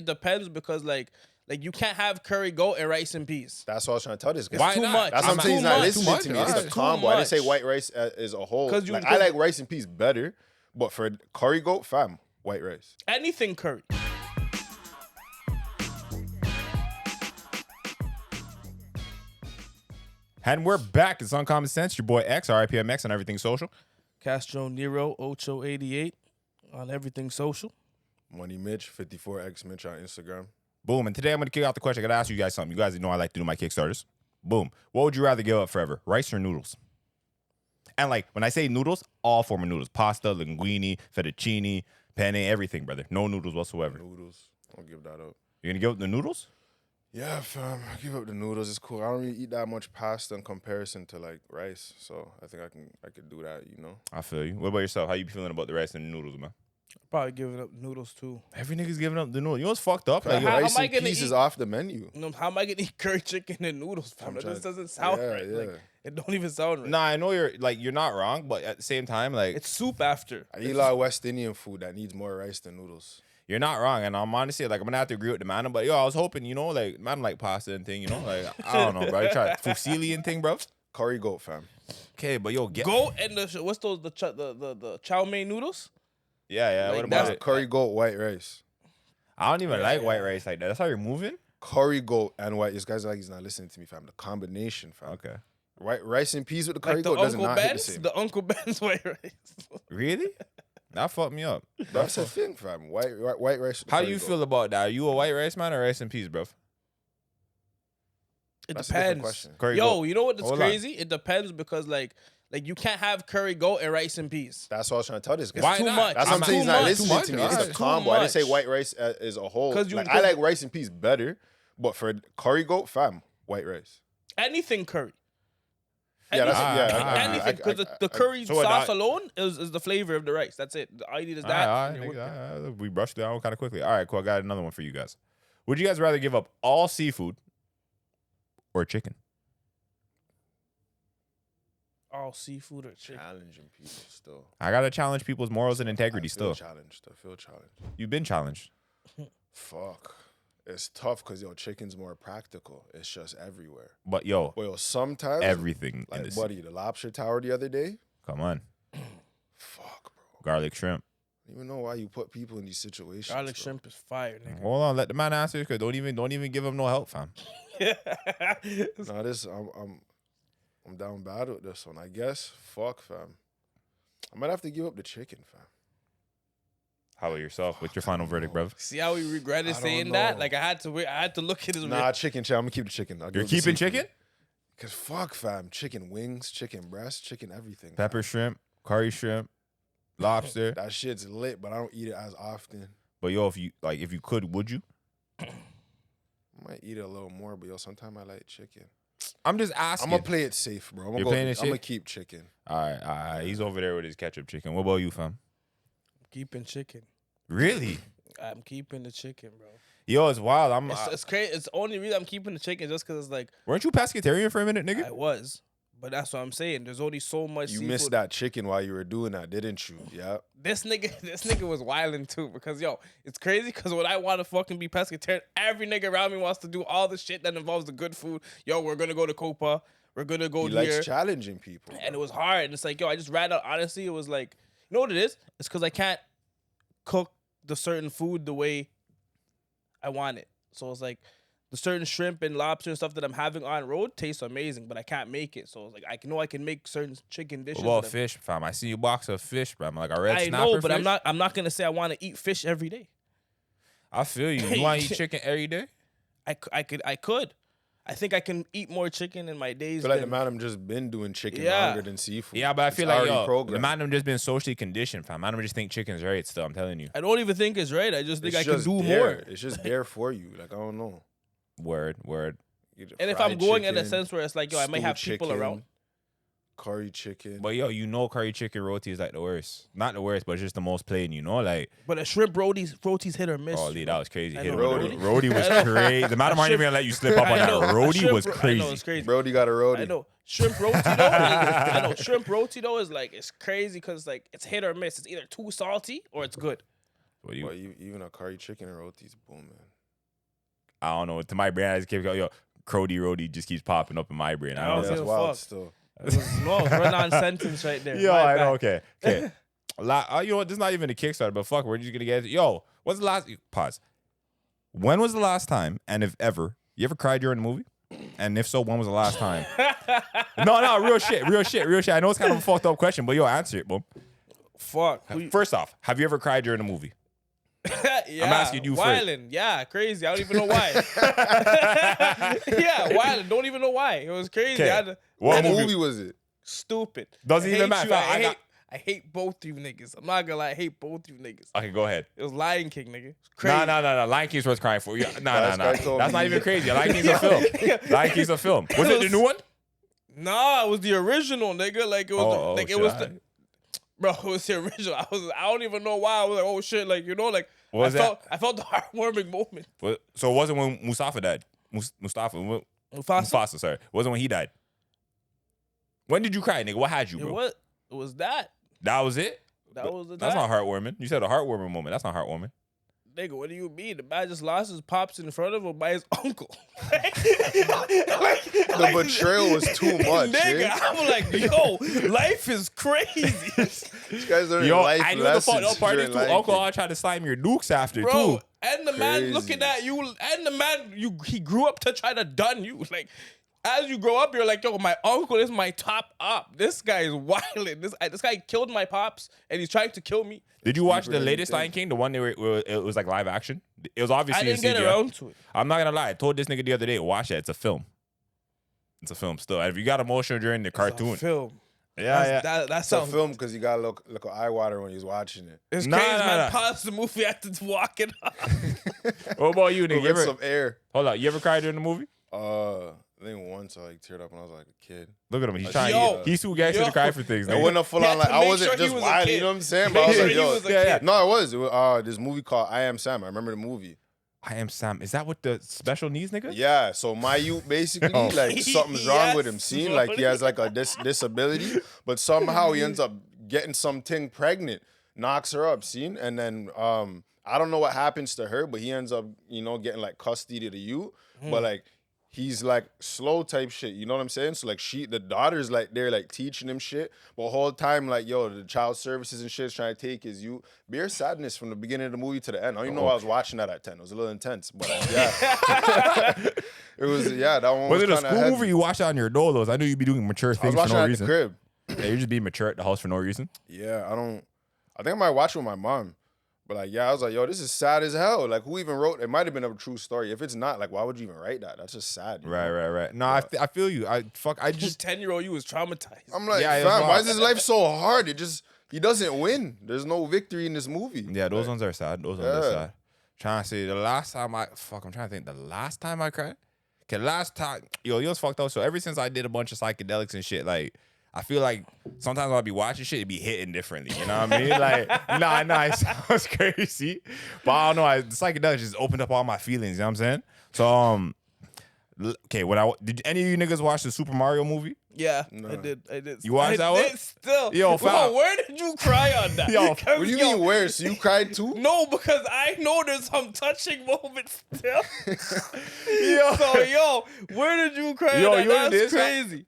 It depends because like you can't have curry goat and rice and peas. That's what I was trying to tell this guy. It's too not? much. That's what I'm saying. He's not listening to me. Too It's much. a combo. I didn't say white rice as a whole. Like, I like rice and peas better, but for curry goat, fam, white rice. Anything curry. And we're back. It's Uncommon Sense. Your boy X, RIPMX on everything social. Castro Nero, Ocho88 on everything social. Money Mitch, 54X Mitch on Instagram. Boom. And today I'm going to kick out the question. I got to ask you guys something. You guys know I like to do my Kickstarters. Boom. What would you rather give up forever? Rice or noodles? And like, when I say noodles, all form of noodles. Pasta, linguine, fettuccine, penne, everything, brother. No noodles whatsoever. Noodles. I'll give that up. You're going to give up the noodles? Yeah, fam. I give up the noodles. It's cool. I don't really eat that much pasta in comparison to like rice, so I think I could do that. You know. I feel you. What about yourself? How you feeling about the rice and the noodles, man? Probably giving up noodles too. Every nigga's giving up the noodles. You know what's fucked up? Like, how rice am I and gonna peas is eat- off the menu. No, how am I gonna eat curry chicken and noodles, fam? That just doesn't sound right. Yeah. Like, it don't even sound right. Nah, I know you're not wrong, but at the same time, like It's soup after. I eat a lot of West Indian food that needs more rice than noodles. you're not wrong. And I'm honestly like I'm gonna have to agree with the man. But yo, I was hoping, you know, like man like pasta and thing, you know, like I don't know, bro. You try fusilli and thing, bro. Curry goat, fam. Okay, but yo, get Goat and what's those the chow mein noodles? yeah. Like, What about that's it? Curry goat, white rice. I don't even like white rice like that. That's how you're moving. Curry goat and white. This guy's like he's not listening to me, fam. The combination, fam. Okay, White rice and peas with the curry Like the goat does Uncle not hit the Ben's, same. the Uncle Ben's white rice. really? That fucked me up. That's the thing, fam. White rice. With the How curry you goat. feel about that? Are you a white rice man or rice and peas, bro? It That's a different depends. question. Curry Yo, goat. you know what's Hold on. crazy? It depends because like you can't have curry goat and rice and peas. That's what I was trying to tell this guy. Why too not? much. That's what I'm It's saying. He's too not much. listening to me. It's Alright. the Too combo. I didn't say much. white rice as a whole. 'Cause you- Like, I like rice and peas better, but for curry goat, fam, white rice. Anything curry. Yeah, that's Anything. I- Anything because the curry So what, sauce that- alone is the flavor of the rice. That's it. All you need is that. All and right, you're working. we brushed it down kind of quickly. All right, cool. I got another one for you guys. Would you guys rather give up all seafood or chicken? All seafood or chicken. Challenging people still. I gotta challenge people's morals and integrity. I feel Still, challenged. I feel challenged. you've been challenged. Fuck. It's tough because chicken's more practical. It's just everywhere. But yo, Well, sometimes everything in like this. buddy, the lobster tower the other day. Come on, Fuck, bro. garlic shrimp. I don't even know why you put people in these situations. Garlic bro. shrimp is fire, nigga. Hold on, let the man answer. Cause don't even give him no help, fam. Nah, this I'm down bad with this one. I guess. Fuck, fam. I might have to give up the chicken, fam. How about yourself? What's your final verdict, bro? See how he regretted I don't saying that? know. Like I had to look at his. Nah, chicken. I'm gonna keep the chicken. You're keeping chicken, Cause fuck, fam. Chicken wings, chicken breast, chicken everything. pepper shrimp, curry shrimp, lobster. That shit's lit, but I don't eat it as often. But yo, if you could, would you? I might eat it a little more, but sometimes I like chicken. I'm just asking. I'm gonna play it safe, bro. You're playing it I'm gonna safe? keep chicken. All right. He's over there with his ketchup chicken. What about you, fam? Keeping chicken. Really? I'm keeping the chicken, bro. Yo, it's wild. It's crazy. It's the only reason I'm keeping the chicken just because it's like Weren't you pescatarian for a minute, nigga? I was, but that's what I'm saying. There's only so much. You seafood. missed that chicken while you were doing that, didn't you? Yeah. This nigga was wilding too because yo, it's crazy because when I want to fucking be pescatarian, every nigga around me wants to do all the shit that involves the good food. Yo, we're gonna go to Copa. We're gonna go He here. likes challenging people. And it was hard. And it's like, yo, I just rather honestly, it was like, you know what it is? It's because I can't cook the certain food the way I want it. So it's like the certain shrimp and lobster and stuff that I'm having on road tastes amazing, but I can't make it. So it's like I know I can make certain chicken dishes. What about that I'm- fish, fam? I see you box of fish, bro. I'm like a red I snapper know, but fish. I'm not gonna say I want to eat fish every day. I feel you. You want to eat chicken every day? I could. I think I can eat more chicken in my days. I feel like the than- madam just been doing chicken Yeah. longer than seafood. Yeah, but I It's feel like already yo, the programmed. man them just been socially conditioned, fam. Man them just think chicken's right still. I'm telling you. I don't even think it's right. I just think It's I can just do there. more. It's just there for you. Like I don't know. Word. You get And if fried I'm going in a chicken, sense where it's like, yo, I might stewed have people chicken, around. curry chicken. But yo, you know curry chicken roti is like the worst. Not the worst, but it's just the most played, you know? Like, But a shrimp roti's hit or miss. oh, Lee, that was crazy. I Hit know. or miss. Roti was crazy. The madam aren't even gonna let you slip up on I know. that. Roti Shrimp was ro- I know, crazy. it's crazy. Brody got a roadie. I know. Shrimp roti though. I know. Shrimp roti though is like it's crazy because like it's hit or miss. It's either too salty or it's good. What do you? But even a curry chicken and roti's booming. I don't know. To my brain, I just keep going, yo, Crody Roadie just keeps popping up in my brain. I I don't don't know. give That's a wild fuck. still. Run-on sentence right there. Yo, My I bad. know. Okay. You know what? This is not even a Kickstarter, but fuck, we're just gonna get it. Yo, what's the last pause? When was the last time, and if ever, you ever cried during a movie? And if so, when was the last time? No, real shit. I know it's kind of a fucked up question, but yo, answer it, boom. Fuck. First off, have you ever cried during a movie? Yeah, I'm asking you first. wildin'. Yeah, crazy. I don't even know why. Yeah, wildin'. Don't even know why. It was crazy. Okay. What movie was it? Stupid. Doesn't I even hate matter. you. I hate both you niggas. I'm not gonna lie. I hate both you niggas. Okay, go ahead. It was Lion King, nigga. It's crazy. No. Lion King's worth crying for. Nah. That's Not even crazy. Lion King's a film. Lion King's a film. Was it the new one? Nah, it was the original, nigga. Like it was, shit, it was bro. It was the original. I don't even know why. I was like, oh shit, like you know, like I felt the heartwarming moment. So it wasn't when Mustafa died. Mufasa, sorry. It wasn't when he died. When did you cry, nigga? What had you, bro? It was that. That was it? That was the That's time. not heartwarming. You said a heartwarming moment. That's not heartwarming. Nigga, what do you mean? The man just lost his pops in front of him by his uncle. The betrayal was too much. Nigga, eh? I'm like, yo, life is crazy. These guys are Yo, life I knew the fucked lessons up part is during too. Lion Uncle King. all tried to slime your dukes after, Bro, too. and the man Crazy. looking at you, and the man, he grew up to try to done you. Like, as you grow up, you're like, yo, my uncle is my top op. This guy is wilding. This guy killed my pops, and he's trying to kill me. Did you watch Deeper the than latest you think. Lion King? The one where it was like live action? It was obviously I didn't in get CGI. around to it. I'm not gonna lie. I told this nigga the other day, watch it. It's a film. It's a film still. If you got emotional during the It's cartoon. a film. Yeah. That It's a sounds film because you gotta look at eye water when he's watching it. It's Nah, crazy, nah, man. nah. Pause the movie after walking up. What about you, nigga? Go You get ever, some air. hold up. You ever cried during the movie? I think once I like teared up when I was like a kid. Look at him. He's Yo. trying. He's too gangster to Yo. cry for things. I Nigga. wasn't a full He on had like to I make wasn't sure he just was a wild. kid. You know what I'm saying? Make But I was sure like, he yo, was a kid. no, it was. It was this movie called I Am Sam. I remember the movie. I am Sam. Is that what the special needs nigga? Yeah, so my youth basically Oh. like something's wrong with him. Yes, Seeing like he has like a disability, but somehow he ends up getting something pregnant, knocks her up. Seen, and then I don't know what happens to her, but he ends up getting like custody of the youth, but like. He's like slow type shit, you know what I'm saying? So like the daughter's like they're like teaching him shit, but the whole time like yo, the child services and shit is trying to take his youth. Bare sadness from the beginning of the movie to the end. I don't even know why I was watching that at 10. It was a little intense, but yeah, it was that one Was it a kinda school heavy. movie you watched on your dolos? I knew you'd be doing mature I was things for watching no it at reason. the crib. Yeah, you're just being mature at the house for no reason. Yeah, I think I might watch it with my mom. But like, yeah, I was like, yo, this is sad as hell. Like, who even wrote? It might have been a true story. If it's not, like, why would you even write that? That's just sad. you know? Right. No, I feel you. I Just just 10-year-old you was traumatized. I'm like, Yeah, it's fam, why wild. is his life so hard? He doesn't win. There's no victory in this movie. yeah. Those ones are sad. Those ones are Yeah. sad. Trying to say the last time I'm trying to think the last time I cried. Okay, last time, yo, was fucked up. So ever since I did a bunch of psychedelics and shit, like I feel like sometimes I'll be watching shit, it be hitting differently. You know what I mean? Like, nah, it sounds crazy, but I don't know. The psychedelics just opened up all my feelings. You know what I'm saying? So okay, did any of you niggas watch the Super Mario movie? Yeah, No. I did. You watched that one? I did still. Yo, fam. Where did you cry on that? Yo, What do you mean where? So you cried too? No, because I know there's some touching moments still. Yo. So, where did you cry Yo, on that? you know what it That's is, crazy.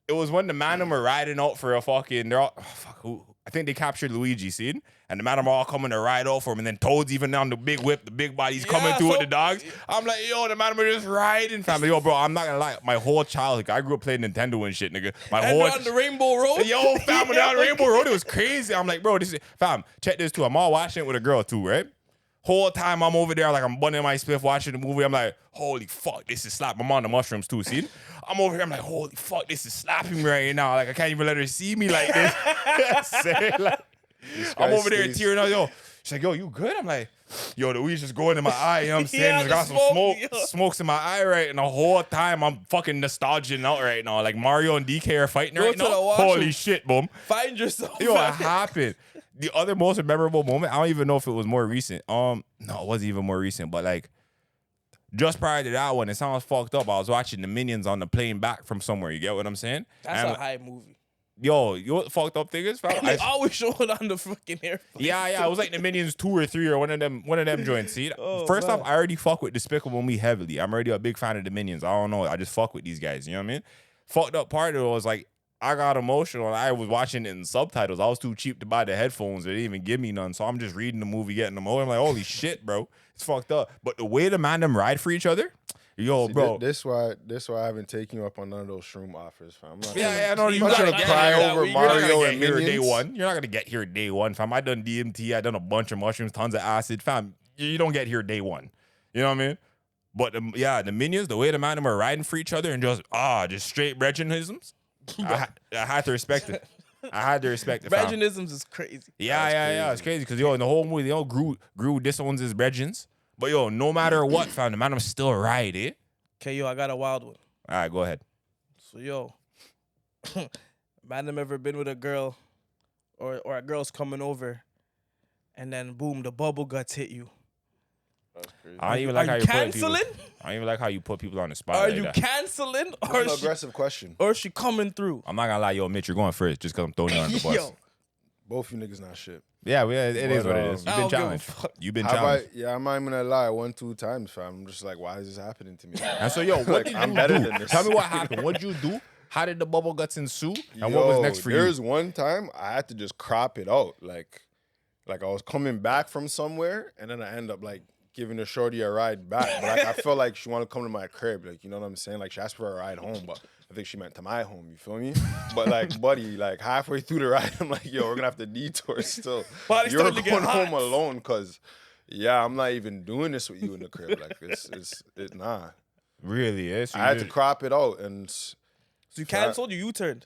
It was when the Mandem were riding out for a fucking. They're all who. I think they captured Luigi, scene, and the Mandem are all coming to ride out for him, and then Toad's even on the big whip, the big body's coming Yeah, through with so- the dogs. I'm like, yo, the Mandem are just riding, family. Yo, bro, I'm not gonna lie, my whole childhood, I grew up playing Nintendo and shit, nigga. My And whole on the Rainbow Road. yo, fam, down Rainbow Road, it was crazy. I'm like, bro, this is fam. Check this too. I'm all watching it with a girl too, right? Whole time I'm over there, like I'm bunning my spliff watching the movie. I'm like, holy fuck, this is slapping. I'm on the mushrooms too, see? I'm over here, I'm like, holy fuck, this is slapping me right now. Like, I can't even let her see me like this. Say, like, I'm over there tearing up, yo. She's like, yo, you good? I'm like, yo, the weed's just going in my eye, you know what I'm saying? Yeah, I got the some smoke, smoke, yo. smokes in my eye, right? And the whole time I'm fucking nostalgic out right now. Like Mario and DK are fighting Go right to the now. washroom. Holy shit, boom. Find yourself. Yo, it happened. The other most memorable moment, I don't even know if it was more recent. No, it wasn't even more recent, but like just prior to that one, it sounds fucked up. I was watching the Minions on the plane back from somewhere. You get what I'm saying? That's And a high movie. Yo, you know what the fucked up thing is, fam? They always show it on the fucking air. Yeah, it was like the Minions 2 or 3 or one of them joints. See, Oh, first man. off, I already fuck with Despicable Me heavily. I'm already a big fan of the Minions. I don't know, I just fuck with these guys. You know what I mean? Fucked up part of it was like I got emotional. And I was watching it in subtitles. I was too cheap to buy the headphones. They didn't even give me none, so I'm just reading the movie, getting them over. I'm like, holy shit, bro, it's fucked up. But the way the Mandem ride for each other. Yo, See, bro. This why I haven't taken you up on none of those shroom offers, fam. I'm not Yeah, no, You you're not gotta gonna cry get over You're not Mario gonna and get here day Minions. one. You're not gonna get here day one, fam. I done DMT. I done a bunch of mushrooms, tons of acid, fam. You don't get here day one. You know what I mean? But the Minions, the way the man them are riding for each other and just straight Reginisms. I had to respect it. I had to respect it, fam. Reginisms is crazy. Yeah, it's crazy because in the whole movie they all grew this one's his Regins. But no matter what, fam, the man them still ride, eh? Okay, yo, I got a wild one. All right, go ahead. So, yo, Mandem ever been with a girl or a girl's coming over and then boom, the Bubbleguts hit you. That's crazy. I don't even like Are how you you put people. canceling? I don't even like how you put people on the spot. Are like you that. canceling That's or an aggressive question. she coming through? I'm not gonna lie, yo, Mitch, you're going first just because I'm throwing you on the bus. Yo, Both you niggas not shit. Yeah, it is what it is. I You've been don't give a challenged. fuck. You've been Have challenged. I'm not even gonna lie, 1-2 times, fam. I'm just like, why is this happening to me? And so, yo, what Like, did I'm you better do? than this. Tell me what happened. What did you do? How did the bubble guts ensue? And what was Yo, next for you? There's one time I had to just crop it out. Like I was coming back from somewhere, and then I end up like giving the shorty a ride back. But like, I felt like she wanted to come to my crib. Like, you know what I'm saying? Like, she asked for a ride home, but I think she meant to my home. You feel me? But like, buddy, like halfway through the ride, I'm like, yo, we're gonna have to detour still. Body's You're starting to get going home hot. alone, cause yeah, I'm not even doing this with you in the crib. Like, it's nah. Really? Yes. I had to crop it out, and So you canceled, you U-turned.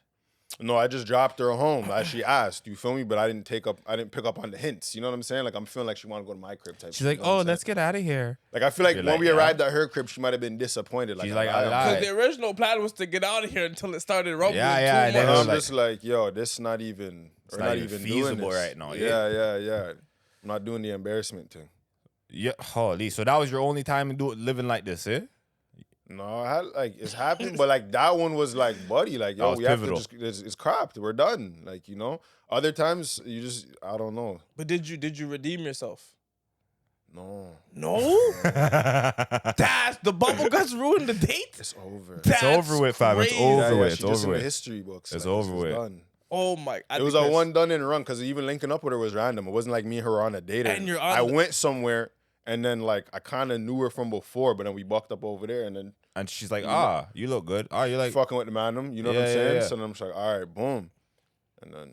no, I just dropped her home as she asked. You feel me? But I didn't pick up on the hints. You know what I'm saying? Like, I'm feeling like she want to go to my crib type. She's shit, like, you know what oh, I'm let's saying? get out of here. Like, I feel like You're when like, we yeah. arrived at her crib, she might have been disappointed. Like, She's like, I I lied. Because the original plan was to get out of here until it started rumbling Yeah, too and then much. it was I'm like- just like, yo, this not even. We're not not even even feasible doing this. right now, Yeah. I'm not doing the embarrassment thing. Yeah, holy. So that was your only time in living like this, eh? No, I had like it's happened, but like that one was like, buddy, like yo, was we have pivotal. to just it's cropped. We're done. Like, you know. Other times you just I don't know. But did you redeem yourself? No, No? That's the Bubbleguts ruined the date? it's over. That's over with, fam. It's crazy. over Yeah, with. she It's just over in the with. history books. It's like, over this was with. done. Oh my! It was a one done and run because even linking up with her was random. It wasn't like me and her were on a date. And you're on I the- went somewhere and then like I kind of knew her from before, but then we bucked up over there and then And she's like, you look good. You're like, fucking with the Mandem. You know what Yeah, I'm yeah, saying? yeah. So then I'm just like, all right, boom, and then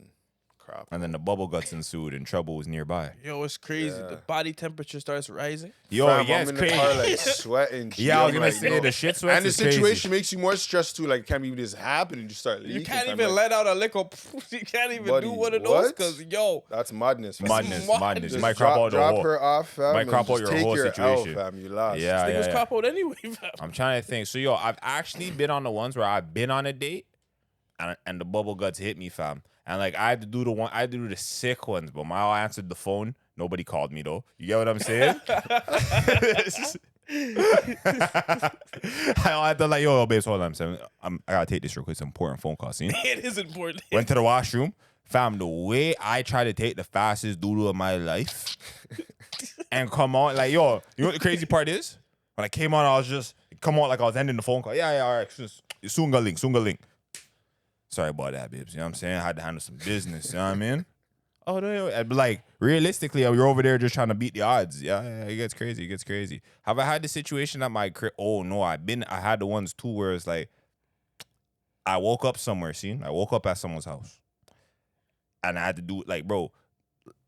crap. and then the bubble guts ensued and trouble was nearby. Yo, it's crazy. Yeah. The body temperature starts rising. Yo, Fam, yeah, I'm it's in crazy. the car like sweating. Yeah, I was I'm gonna like, say no. the shit sweats And the is crazy. situation makes you more stressed too. Like, it can't even just happen and you start leaking. You can't fam. even Like, let out a liquor. You can't even Buddy, do one of those what? because yo, That's madness. fam. Madness. Just You might crop out the drop whole. her off, fam. might and crop out just your take whole your situation. L, fam. You lost. Yeah, they was yeah. crop out anyway. Fam. I'm trying to think. So, yo, I've actually been on the ones where I've been on a date and the bubble guts hit me, fam. And like I had to do the sick ones, but I answered the phone. Nobody called me though. You get what I'm saying? I had to like, yo, babes, hold on. I gotta take this real quick. It's an important phone call. See? It is important. Went to the washroom. Fam, the way I try to take the fastest doodle of my life and come on, like, yo, you know what the crazy part is? When I came on, I was just, come on, like I was ending the phone call. Yeah, all right. Soon got link. Sorry about that, babes. You know what I'm saying? I had to handle some business. You know what I mean? Oh, no. But like, realistically, you're over there just trying to beat the odds. Yeah, it gets crazy. Have I had the situation at my crib? Oh, no. I had the ones too where it's like, I woke up somewhere, I woke up at someone's house. And I had to do, like, bro,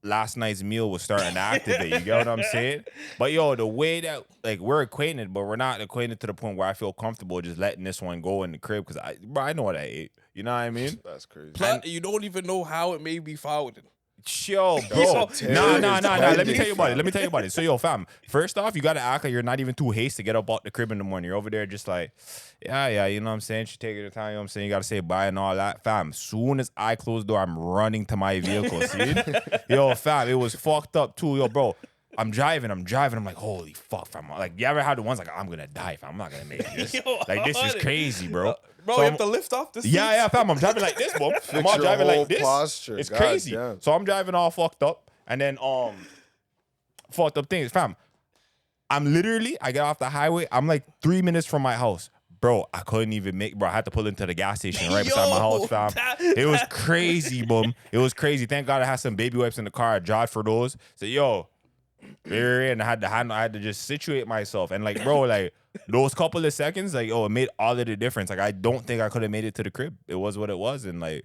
last night's meal was starting to activate. You get what I'm saying? But, yo, the way that, like, we're acquainted, but we're not acquainted to the point where I feel comfortable just letting this one go in the crib because, I know what I ate. You know what I mean? That's crazy. Plus, you don't even know how it may be found. Yo, bro. So Nah. terrible. Let me tell you about it. So, yo, fam, first off, you got to act like you're not even too hasty to get up out the crib in the morning. You're over there just like, yeah, you know what I'm saying? She taking her time, you know what I'm saying? You got to say bye and all that. Fam, soon as I close the door, I'm running to my vehicle, see? Yo, fam, it was fucked up too. Yo, bro, I'm driving. I'm like, holy fuck, fam. Like, you ever had the ones like, I'm gonna die, fam. I'm not gonna make this. Yo, Like, this is crazy, bro. Bro, So you I'm- have to lift off the seats. yeah, fam. I'm driving like this, bro. I'm all your driving whole like this. posture. It's God crazy. damn. So I'm driving all fucked up, and then fucked up things, fam. I get off the highway. I'm like 3 minutes from my house. Bro, I couldn't even bro, I had to pull into the gas station right beside my house, fam. It was crazy, boom. It was crazy. Thank God I had some baby wipes in the car. I jotted for those. So, yo, and I had to just situate myself. And like, bro, like those couple of seconds, like, it made all of the difference. Like, I don't think I could have made it to the crib. It was what it was. And like,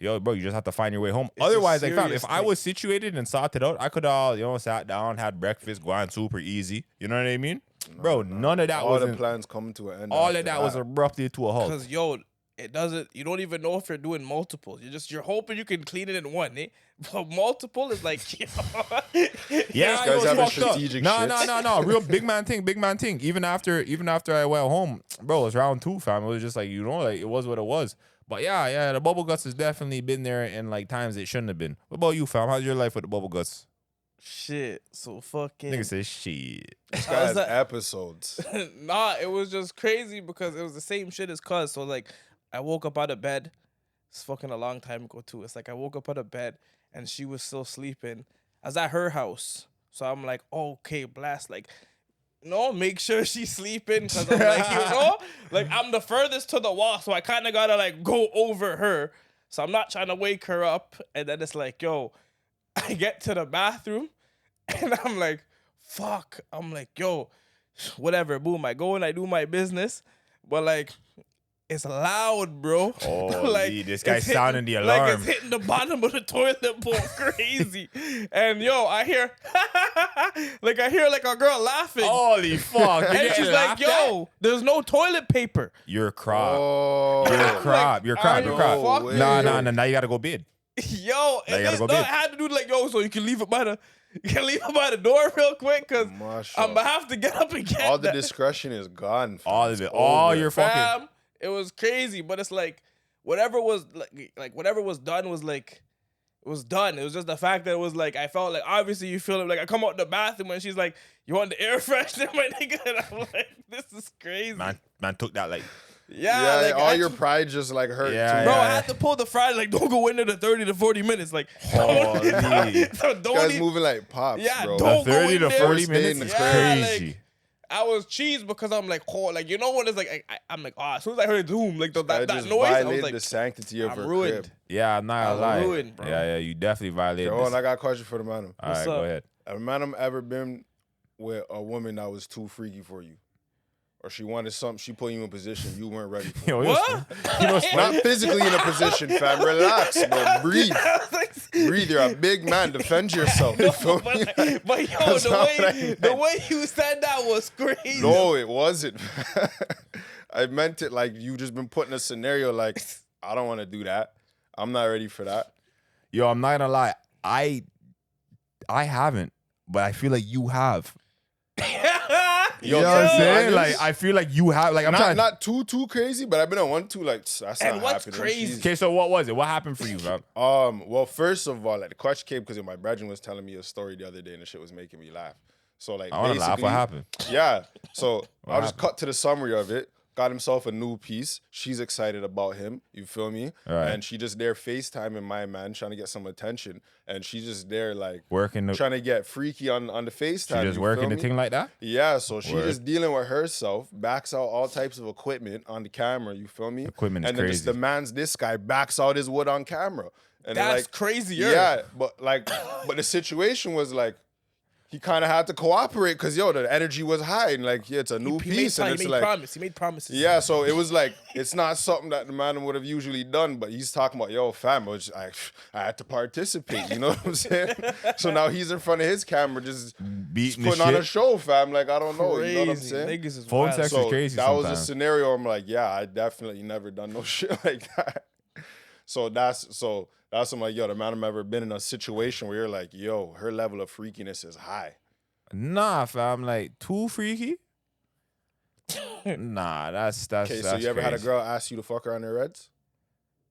yo, bro, you just have to find your way home. It's a Otherwise, like, fam, serious if I thing. was situated and sorted out, I could have, sat down, had breakfast, gone super easy. You know what I mean? Bro, none of that All was the plans come to an end. all after of that was abruptly to a halt. Because, yo, it doesn't, you don't even know if you're doing multiples. You're hoping you can clean it in one, eh? But multiple is like, yo. Yeah, Guys yo, having it's fucked up. strategic No, shits. no. Real big man thing. Even after I went home, bro, it was round 2, fam. It was just like, like it was what it was. But yeah, the Bubbleguts has definitely been there in like times it shouldn't have been. What about you, fam? How's your life with the Bubbleguts? Shit, so fucking. Nigga says shit. This I guy was has like- episodes. Nah, it was just crazy because it was the same shit as cuz. So like, I woke up out of bed. It's fucking a long time ago too. It's like I woke up out of bed and she was still sleeping. I was at her house, so I'm like, okay, blast. Like, make sure she's sleeping because I'm like, like I'm the furthest to the wall, so I kind of gotta like go over her. So I'm not trying to wake her up. And then it's like, yo, I get to the bathroom and I'm like, fuck. I'm like, yo, whatever. Boom. I go and I do my business. But like, it's loud, bro. Holy, this guy's it's hitting- sounding the Like alarm. it's hitting the bottom of the toilet bowl crazy. And yo, I hear like a girl laughing. Holy fuck. And she's like, yo, there's no toilet paper. You're a crop. Oh, You're a I'm crop. like, You're a crop. are You're a you crop. fucking- Nah. Now you gotta go bid. Yo, Now you and gotta this, go no, I bid. had to do like, yo, so you can leave it by the door real quick, cause Masha. I'm gonna have to get up and get all the that. discretion is gone. fam. All of It's it. All over. your fucking. Fam, it was crazy, but it's like whatever was like whatever was done was like it was done. It was just the fact that it was like I felt like obviously you feel it. Like I come out the bathroom and she's like, "You want the air freshener, my nigga?" And I'm like, "This is crazy." Man took that like. Yeah, like, all I your just- pride just like hurt. Yeah, too. bro, yeah. I had to pull the Friday like don't go into the 30 to 40 minutes. Like, Holy. so This don't guy's even, moving like pops, Yeah, bro. don't go 30 in to there. 40 First day minutes in the is crib. crazy. I was cheesed because I'm like, oh, like you know when it's like I'm like, oh, as soon as I heard it zoom, like I that just noise, I was violated like, the sanctity of I'm her ruined. crib. Yeah, I'm not gonna was lie. ruined, bro. Yeah, you definitely violated Yo, this. and I got a question for the man. All What's right, go up? ahead. Have man ever been with a woman that was too freaky for you? Or she wanted something, she put you in position you weren't ready for. Yo, what? You know what's funny? Not physically in a position, fam. Relax, bro. Breathe. Breathe. You're a big man. Defend yourself. You feel me? But yo, That's not what I the way you said that was crazy. No, it wasn't. I meant it like you just been put in a scenario like, I don't want to do that. I'm not ready for that. Yo, I'm not gonna lie. I haven't, but I feel like you have. You know what I'm saying? Like I feel like you have. Like I'm trying. Not too crazy, but I've been on 1 2 like that's And not what's happening. crazy- Okay, so what was it? What happened for you, fam? Well, first of all, like the question came because my brethren was telling me a story the other day, and the shit was making me laugh. So like, I want to laugh. What basically- happened? Yeah. So I'll just happened? cut to the summary of it. Got himself a new piece. She's excited about him. You feel me? Right. And she just there FaceTiming my man, trying to get some attention. And she's just there like Working the. trying to get freaky on the FaceTime. She just you working feel the me? thing like that. Yeah, so she Word. just dealing with herself, backs out all types of equipment on the camera, you feel me? Equipment is and then just crazy. demands this guy backs out his wood on camera. And then, That's like, crazier. yeah, but the situation was like he kind of had to cooperate because the energy was high and like it's a new He piece and it's made like promise. He made promises. yeah, so it was like it's not something that the man would have usually done, but he's talking about fam, I had to participate, you know what I'm saying? So now he's in front of his camera just Beating the putting on a shit. show, fam. Like I don't know, you know what I'm Crazy. saying? Niggas is Phone wild. sex So is crazy that was a sometimes. scenario. I'm like, yeah, I definitely never done no shit like that. So that's I'm like, the man I've ever been in a situation where you're like, her level of freakiness is high. Nah, fam. Like too freaky. Nah, that's Okay, so you ever had a crazy. girl ask you to fuck her on their reds?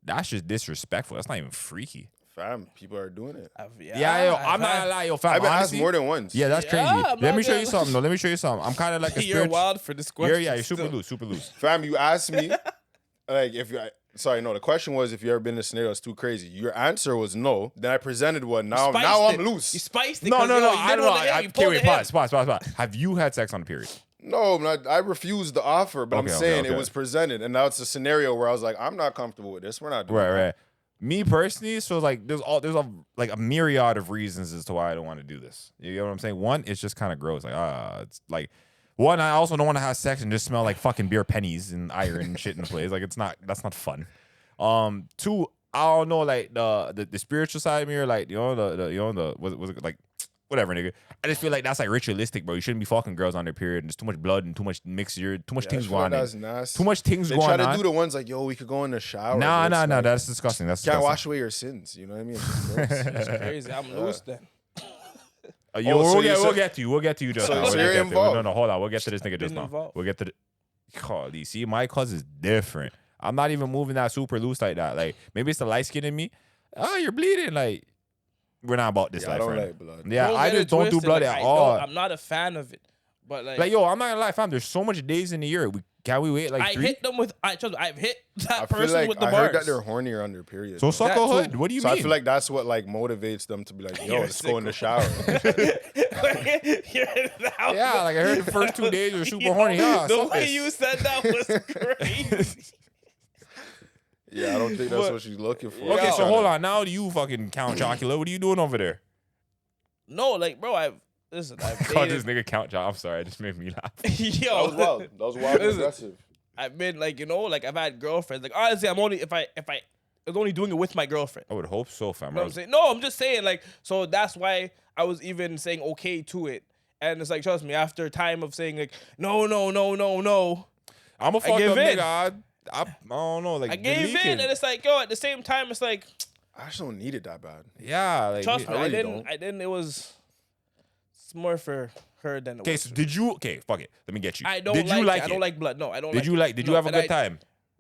That's just disrespectful. That's not even freaky. Fam, people are doing it. Yeah, yo, I'm not gonna lie, yo, fam. I've been asked honestly, more than once. Yeah, that's Yeah, crazy. I'm Let not me show you gonna- something, though. Let me show you something. I'm kind of like a You're spiritual. wild for this question. You're super still. loose, super loose. Fam, you asked me, like, if you. Sorry, no. The question was if you ever been in a scenario that's too crazy. Your answer was no. Then I presented one. Now Spiced I'm it. loose. You spiced it. No, 'cause, no, yo, no. you I did don't know. one to him, you Okay, pulled wait, to him. pause. Have you had sex on the period? No, I refused the offer, but I'm Okay, saying okay. it was presented, and now it's a scenario where I was like, I'm not comfortable with this. We're not doing that. Right. Me personally, so like there's a myriad of reasons as to why I don't want to do this. You get what I'm saying? One, it's just kind of gross. Like it's like one, I also don't want to have sex and just smell like fucking beer pennies and iron and shit in the place. Like that's not fun. Two, I don't know, like the spiritual side of me, or like the was it like whatever, nigga. I just feel like that's like ritualistic, bro. You shouldn't be fucking girls on their period. And there's too much blood and too much mixture, too much Yeah, things I feel like going on. that's nasty. Too much things They going try to on. do the ones like, yo, we could go in the shower. Nah, but it's like, that's disgusting. That's can't disgusting. wash away your sins. You know what I mean? It's just gross. It's crazy. I'm loose then. Yo, Oh, so we'll get to you. We'll get to you just So- now. so We'll you're get to you. involved. No, hold on. We'll get to this nigga just Been now. involved. We'll get to the. God, you see, my cuz is different. I'm not even moving that super loose like that. Like maybe it's the light skin in me. Oh, you're bleeding. Like we're not about this Yeah, I life, don't friend. like blood. Yeah, Don't I get it just don't do twisted, blood like, at I all. I'm not a fan of it, but Like yo, I'm not gonna lie, fam. There's so much days in the year. Can we wait like I 3? hit them with. I've hit that I feel person like with the I bars. heard that they're hornier on their period. So though. suck That a hood. too. What do you So mean? I feel like that's what like motivates them to be like, yo, You're a let's go in the sicko. shower. yeah, like I heard the first 2 days were super Yo, horny. Yeah, the suck way this. you said that was crazy. Yeah, I don't think that's But- what she's looking for. Okay, Yo. so hold on. Now do you fucking Count Chocula? What are you doing over there? No, like bro, I've Call this dated. nigga Count Choc. I'm sorry, it just made me laugh. Yo, That was wild. That was wild and Listen. aggressive. I've been like like I've had girlfriends. Like honestly, I'm only if I was only doing it with my girlfriend. I would hope so, fam. You know what I'm saying? No, I'm just saying like so that's why I was even saying okay to it. And it's like trust me, after time of saying like no, I'm a fucked gave up in. nigga. I don't know. Like I gave leaking. in, and it's like yo. At the same time, it's like I just don't need it that bad. Yeah, like trust me, I I really didn't. don't. I didn't. It was. It's more for her than it Okay, was. so for did you? Okay, fuck it. Let me get you. I don't Did like. you like I it? don't like blood. No, I don't. Did you like? Did you have a and good time?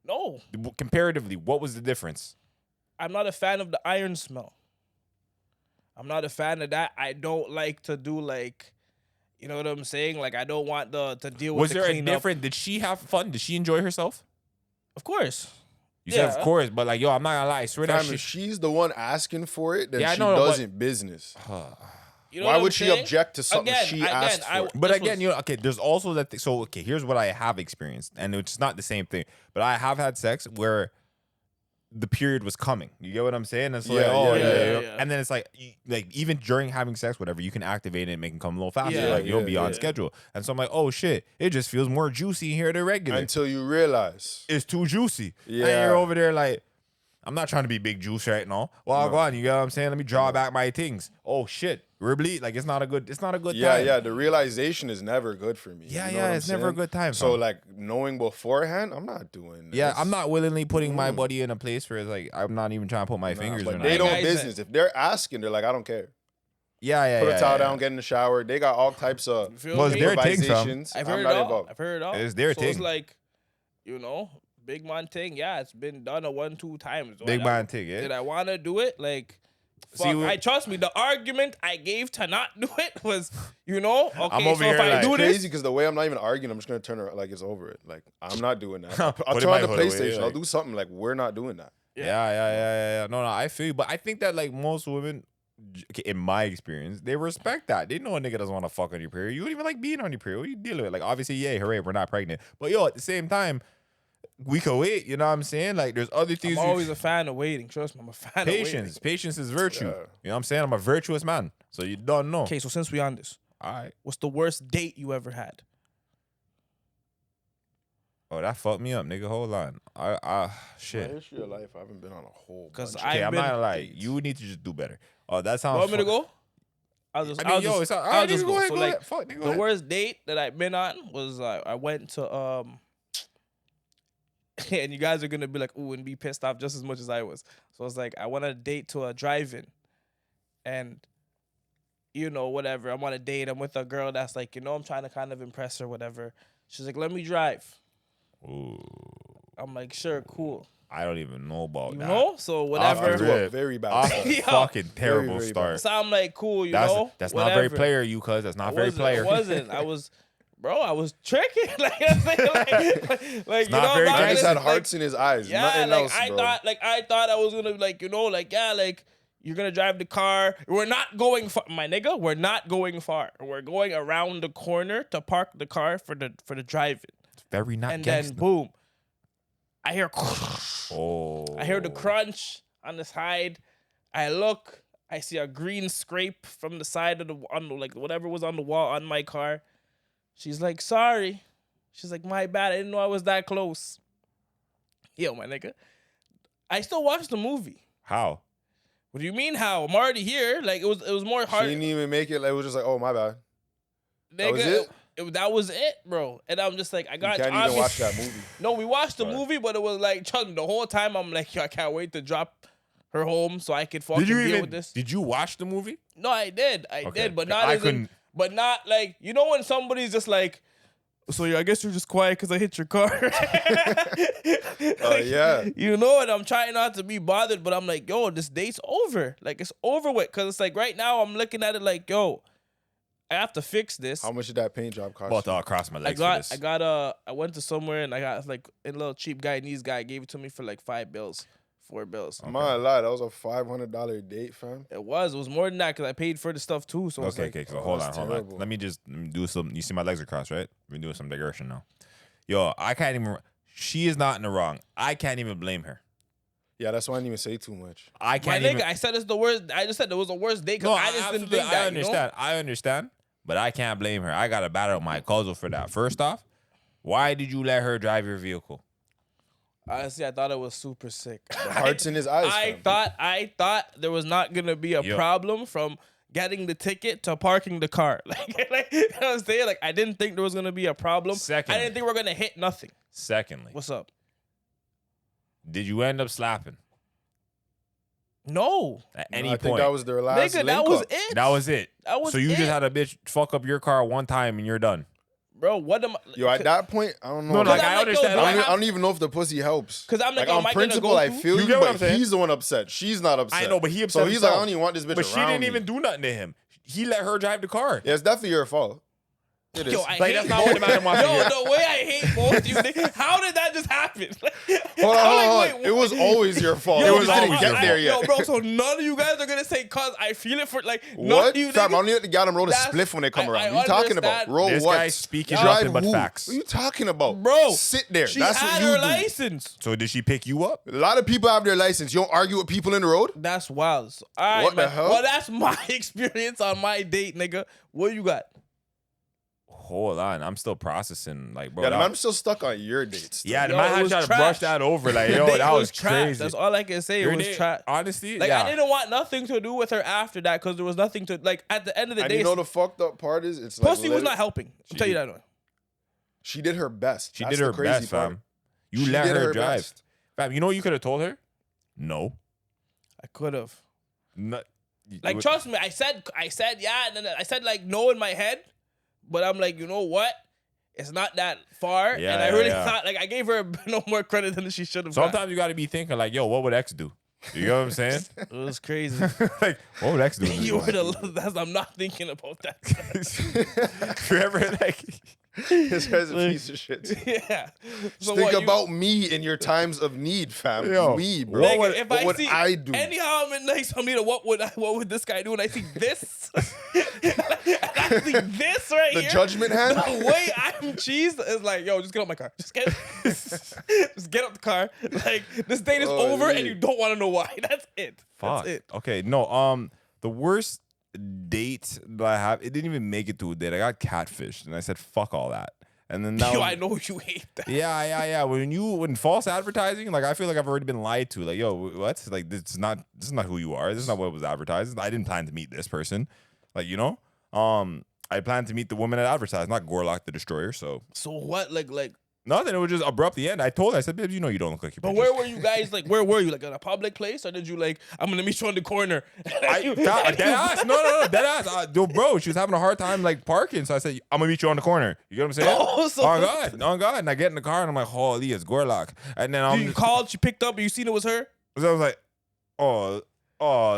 No, Comparatively, what was the difference? I'm not a fan of the iron smell. I'm not a fan of that. I don't like to do like, you know what I'm saying? Like I don't want to deal with. Was the there a cleanup. different? Did she have fun? Did she enjoy herself? Of course. You said Yeah. of course, but like yo, I'm not gonna lie. I swear that Fam, if shit. she's the one asking for it, then Yeah, I she know, but- doesn't business. You know Why what I'm would she saying? object to something Again, she again, asked for? But this again, was- you know, okay, there's also that. So okay, here's what I have experienced, and it's not the same thing. But I have had sex where the period was coming. You get what I'm saying? It's like, Yeah, oh yeah, yeah, yeah. and then it's like even during having sex, whatever, you can activate it and make it come a little faster. Yeah, like you'll be yeah, on yeah. schedule. And so I'm like, oh shit, it just feels more juicy here than regular. Until you realize. It's too juicy. Yeah. And you're over there like, I'm not trying to be big juice right now. Well, go on, you get what I'm saying? Let me draw back my things. Oh shit, we're bleed. Like it's not a good Yeah, time. yeah. The realization is never good for me. Yeah, You know yeah, what I'm it's never a saying? good time, So fam. like knowing beforehand, I'm not doing this. Yeah, I'm not willingly putting my body in a place where it's like I'm not even trying to put my fingers But in they it. don't Guys, business. If they're asking, they're like, I don't care. Yeah, Put yeah. a towel yeah. down, get in the shower. They got all types of You feel Well, it's me? their thing, fam. improvisations. I've I'm heard it not all. involved. I've heard it all. It's their so thing. It's like, you know, big man thing. Yeah, it's been done 1-2 times. Big man thing, yeah. Did I want to do it? Like, See, fuck. we- I trust me. The argument I gave to not do it was, you know, okay. over so here if I like- do It's this, crazy because the way I'm not even arguing, I'm just gonna turn it like it's over it. Like I'm not doing that. I'll Put turn my on the hood away, PlayStation. I'll like- do something like we're not doing that. Yeah. No, I feel you. But I think that like most women, okay, in my experience, they respect that. They know a nigga doesn't want to fuck on your period. You don't even like being on your period. What you dealing with? Like obviously, yay, hooray, we're not pregnant. But yo, at the same time, we can wait. You know what I'm saying? Like there's other things. I'm always a fan of waiting. Trust me, I'm a fan of waiting. patience. Patience is virtue. Yeah. You know what I'm saying? I'm a virtuous man. So you don't know. Okay, so since we on this, All right. what's the worst date you ever had? Oh, that fucked me up, nigga. Hold on. My Shit. history of life, I haven't been on a whole. 'Cause bunch. I- Okay, I've I'm not been- gonna lie. You need to just do better. Oh, that sounds. Want me to fun. go? I'll just. I mean, I'll yo, just, it's all I'll right. just Nigga, go ahead. So Go like, ahead. Fuck, nigga, go the ahead. worst date that I've been on was I went to and you guys are gonna be like ooh and be pissed off just as much as I was. So it's like I went on a date to a drive-in, and you know whatever I'm on a date. I'm with a girl that's like I'm trying to kind of impress her whatever. She's like let me drive. Ooh. I'm like, sure, cool. I don't even know about You that. know? So Off whatever. to a very bad Off start. a Yo. fucking terrible very start. bad. So I'm like, cool, That's know? not very whatever. player, you cuz. That's not very wasn't- player. It wasn't. I was, bro. I was tricking. like, you not know, very I'm He not just gonna- had hearts in his eyes. Yeah, Nothing like else, I bro. thought I was gonna you're gonna drive the car. We're not going far, my nigga. We're not going far. We're going around the corner to park the car for the driving. Very not And gangsta. then boom, I hear Oh. I hear the crunch on the side. I look. I see a green scrape from the side of like whatever was on the wall on my car. She's like, sorry. She's like, my bad. I didn't know I was that close. Yo, my nigga. I still watched the movie. How? What do you mean how? I'm already here. Like it was more She hard. didn't even make it. Like, it was just like, oh, my bad. That was Nigga, it? that was it, bro. And I'm just like, I You got can't even watch that movie. No, we watched the Sorry. movie, but it was like, trust me, the whole time I'm like, yo, I can't wait to drop her home so I could fucking Did you deal even? with this. Did you watch the movie? No, I did. I Okay. did, but not I as in, couldn't- but not like, you know when somebody's just like, so I guess you're just quiet because I hit your car. Yeah. You know, and I'm trying not to be bothered, but I'm like, yo, this date's over. Like, it's over with. Because it's like right now I'm looking at it like, yo, I have to fix this. How much did that paint job cost? About you? to cross my legs for this. I went to somewhere and I got like a little cheap Guyanese guy gave it to me for like $4 bills. I'm not gonna lie, that was a $500 date, fam. It was more than that because I paid for the stuff too. So it's Okay, like, okay. So hold on, that's hold on. terrible. Let me just do some. You see my legs are crossed, right? We're doing some digression now. Yo, I can't even. She is not in the wrong. I can't even blame her. Yeah, that's why I didn't even say too much. I my can't nigga, even. I said it's the worst. I just said it was the worst date because No, I just didn't think that. I understand. You know? I understand. But I can't blame her. I got to battle my cousin for that. First off, why did you let her drive your vehicle? Honestly, I thought it was super sick. The hearts in his eyes, fam. I thought there was not gonna be a Yo. problem from getting the ticket to parking the car. Like you know what I'm saying? Like I didn't think there was gonna be a problem. Secondly. I didn't think we are gonna hit nothing. Secondly, What's up? did you end up slapping No, at any I point? think that was their last nigga, link that was up. it. That was it. That was so you it. just had a bitch fuck up your car one time and you're done. Bro, what am I? Yo, at that point, I don't know. No, no, Cause like, I'm I like, yo, understand. do I I don't, have- I don't even know if the pussy helps. 'Cause I'm like, yo, on am I gonna principle, go I through? feel You you, get what I'm but saying? he's the one upset. She's not upset. I know, but he upset So he's like, I himself. don't even want this bitch But she around didn't me. even do nothing to him. He let her drive the car. Yeah, it's definitely your fault. It is. Yo, I Like, hate that's not what the man wants to Yo, hear. the way I hate both you niggas. How did that just happen? Hold on, I'm like, hold wait, on. It was always your fault. Yo, It was didn't always get your there fault. yet. Yo, bro, so none of you guys are gonna say cause I feel it for like none What? of you Fam, I niggas. don't even got him roll a That's- spliff when they come I- around. I What are you talking about? understand. Roll This what? guy's speaking Drive nothing but who? facts. What are you talking about? Bro, Sit there. She That's had what you her do. license. So did she pick you up? A lot of people have their license. You don't argue with people in the road? That's wild. So, all right, What the man. hell? Well, that's my experience on my date, nigga. What you got? Hold on, I'm still processing. Like, bro, Yeah, the that- I'm still stuck on your dates. still. yeah, the Yo, man it had was tried to trash. brush that over. Like, The yo, date that was trash. crazy. That's all I can say. Your It was date- trash. Honestly, Like yeah. I didn't want nothing to do with her after that because there was nothing to like. At the end of the And day, you know the fucked up part is? It's like pussy was lit- not helping. I'll tell you that. She did her best. She That's did her the crazy best, part. fam. You She let did her her drive. best. Fam, you know what you could have told her? No. I could have. No. Like, trust me, I said yeah, and then I said like no in my head, but I'm like, you know what? It's not that far, Yeah, and I yeah, really yeah. thought like I gave her no more credit than she should have. Sometimes you got to be thinking like, yo, what would X do? You know what I'm saying? it was crazy. Like, what would X do? in this You were moment? the. I'm not thinking about that. Remember, like, This guy's a piece of shit. too. Yeah. So Think what, about me in your times of need, fam. Yo, me, bro. Nigga, What, if what I would see I do? anyhow I'm in like somebody, what would this guy do? And I see this, I see this right The here. judgment hand? The way I'm cheesed is like, yo, just get out my car. Just get out the car. Like this date is Oh, over, yeah. and you don't want to know why. That's it. fuck. That's it. Okay, no. The worst date that I have, it didn't even make it to a date. I got catfished, and I said, fuck all that. And then that Yo, was- I know you hate that. Yeah. When false advertising, like I feel like I've already been lied to. Like, yo, what? Like this is not who you are. This is not what was advertised. I didn't plan to meet this person. Like, you know, I planned to meet the woman that advertised, not Gorlock the Destroyer. So So what? Like Nothing. It was just abruptly end. I told her, I said, babe, you know you don't look like your But pictures. where were you guys? Like, where were you? Like, in a public place? Or did you, like, I'm going to meet you on the corner? Dead ass. No, dead ass. Yo, bro, she was having a hard time, like, parking. So I said, I'm going to meet you on the corner. You get what I'm saying? Oh, so- On God. And I get in the car, and I'm like, holy, it's Gorlock. And then You called, she picked up, and you seen it was her? So I was like, oh,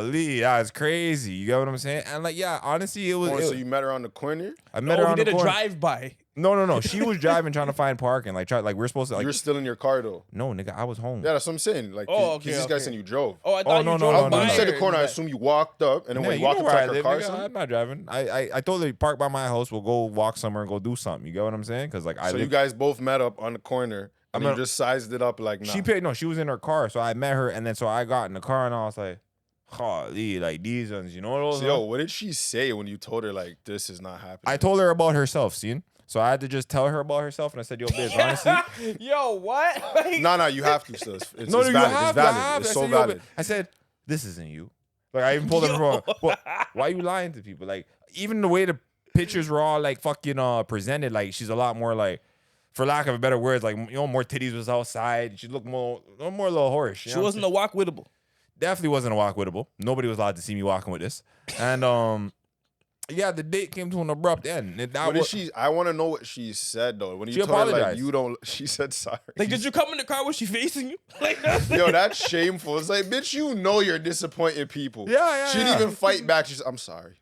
Lee, that's crazy. You get what I'm saying? And like, yeah, honestly, it was. So you met her on the corner? I met her on we the did a corner. drive-by. No. She was driving, trying to find parking. Like, we're supposed to. Like, You were still in your car though. no, nigga, I was home. Yeah, that's what I'm saying. Like, these guys saying you drove. Oh, I thought no, you no, drove no, by When you said her. the corner, I assume you walked up and then Yeah, when you you walked know up where to I like her live, car. nigga. Something? I'm not driving. I told her park by my house. We'll go walk somewhere and go do something. You get what I'm saying? Because like So you guys both met up on the corner and you just sized it up like, nah. she was in her car, so I met her, and then so I got in the car and I was like, holy, like these ones, you know those? So, yo, what did she say when you told her like this is not happening? I told her about herself, seen? So I had to just tell her about herself, and I said, yo, biz, honestly. Yo, what? Like, No, you have to still. It's You valid. have, it's valid. It's I so said, yo, valid. I said, this isn't you. Like, I even pulled her from, why are you lying to people? Like, even the way the pictures were all, like, fucking presented, like, she's a lot more, like, for lack of a better word, like, you know, more titties was outside. She looked more a little whorish. she wasn't a walk wittable. Definitely wasn't a walk wittable. Nobody was allowed to see me walking with this. And, yeah, the date came to an abrupt end. What did she? I want to know what she said though. When you She told her like apologized. you don't, she said sorry. Like, did you come in the car? Was she facing you? Like, Yo, that's shameful. It's like, bitch, you know you're disappointing people. Yeah. She didn't even fight back. She's, I'm sorry.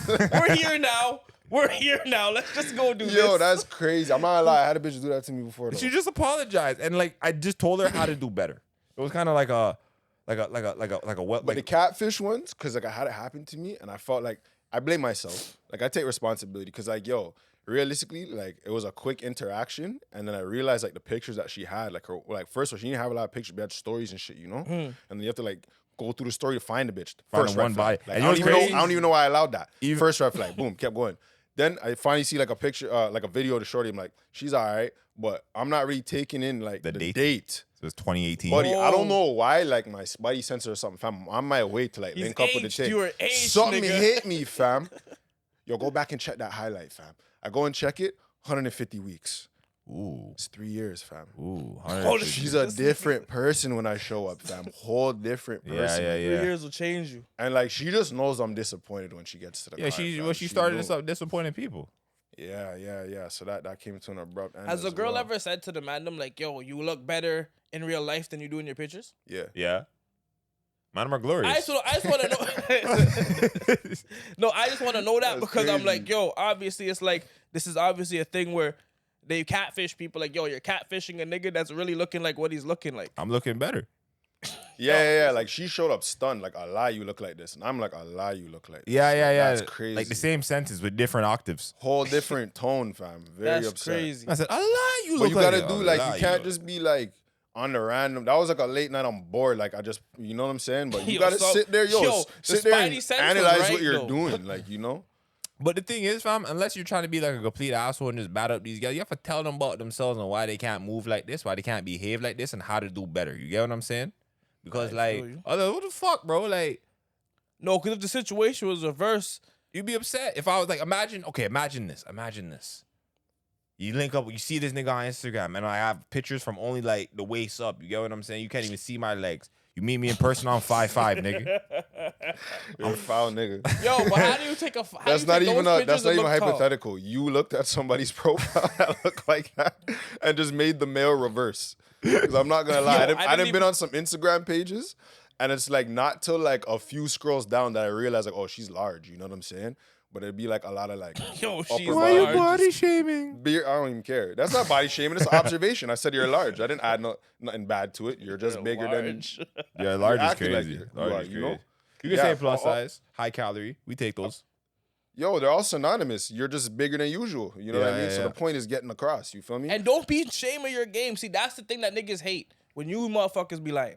we're here now. We're here now. Let's just go do this. Yo, that's crazy. I'm not gonna lie. I had a bitch do that to me before. Though. She just apologized, and like I just told her how to do better. It was kind of like a what? But the catfish ones, because like I had it happen to me, and I felt like I blame myself. Like I take responsibility because like yo, realistically, like it was a quick interaction, and then I realized like the pictures that she had, like her, like first of all, she didn't have a lot of pictures, but had stories and shit, you know. And then you have to like go through the story to find the bitch. Find First the one red flag. body. Like, And I you don't know even what's know. I don't even know why I allowed that. Even- First red flag. Boom, kept going. Then I finally see like a picture, like a video of the shorty. I'm like, she's all right, but I'm not really taking in like the date. So it's 2018. Buddy, I Oh. don't know why, like my spidey sensor or something, fam. I'm on my way to like He's link up with the aged. chick. You were aged, Something nigga. hit me, fam. Yo, go back and check that highlight, fam. I go and check it, 150 weeks. Ooh, It's 3 years, fam. ooh. Holy 150. She's a different person when I show up, fam. Whole different person. Yeah. 3 years will change you. And like she just knows I'm disappointed when she gets to the Yeah, car, she fam. well, she started knows. this up disappointing people. Yeah. So that came to an abrupt end. Has a as girl well. ever said to the Mandem, like, yo, you look better in real life than you do in your pictures? Yeah. Yeah. Man, are glorious. I just want to know. No, I just want to know that That's because I'm like, crazy. yo, obviously it's like, this is obviously a thing where they catfish people. Like, yo, you're catfishing a nigga that's really looking like what he's looking like. I'm looking better. Yeah. Like she showed up stunned, like, I lie, you look like this. And I'm like, I lie, you look like this. Yeah. That's crazy. Like the same sentence with different octaves. Whole different tone, fam. Very That's upset. crazy. I said, I lie, you But look you like gotta it. do I like lie, you can't look- just be like on the random. That was like a late night. I'm bored. Like I just, you know what I'm saying. But you Yo, gotta so- sit there, yo, sit the there spidey and sense was analyze right, what you're though. doing. Like you know. But the thing is, fam, unless you're trying to be like a complete asshole and just bat up these guys, you have to tell them about themselves and why they can't move like this, why they can't behave like this, and how to do better. You get what I'm saying? Because I like, feel you. other what the fuck, bro? Like, No, because if the situation was reverse, you'd be upset if I was like, imagine this. You link up, you see this nigga on Instagram, and I have pictures from only like the waist up. You get what I'm saying? You can't even see my legs. You meet me in person, I'm 5'5", nigga. You're a foul nigga. yo, but how do you take a? How That's do you not take even those that's pictures not and even look tall? hypothetical. You looked at somebody's profile that looked like that and just made the male reverse. Because I'm not gonna lie, Yo, I didn't I didn't been on some Instagram pages, and it's like not till like a few scrolls down that I realized like, oh, she's large. You know what I'm saying? But it'd be like a lot of like, Yo, she's upper Why you large. body shaming? beer. I don't even care. That's not body shaming. It's an observation. I said you're large. I didn't add nothing bad to it. You're just bigger than. Large. Yeah, large is acting like crazy. you Large are, is you know? crazy. You can Yeah, say plus oh, size, high calorie. We take those. Yo, they're all synonymous. You're just bigger than usual. You know what I Yeah, mean? yeah, So yeah. the point is getting across. You feel me? And don't be ashamed of your game. See, that's the thing that niggas hate. When you motherfuckers be lying.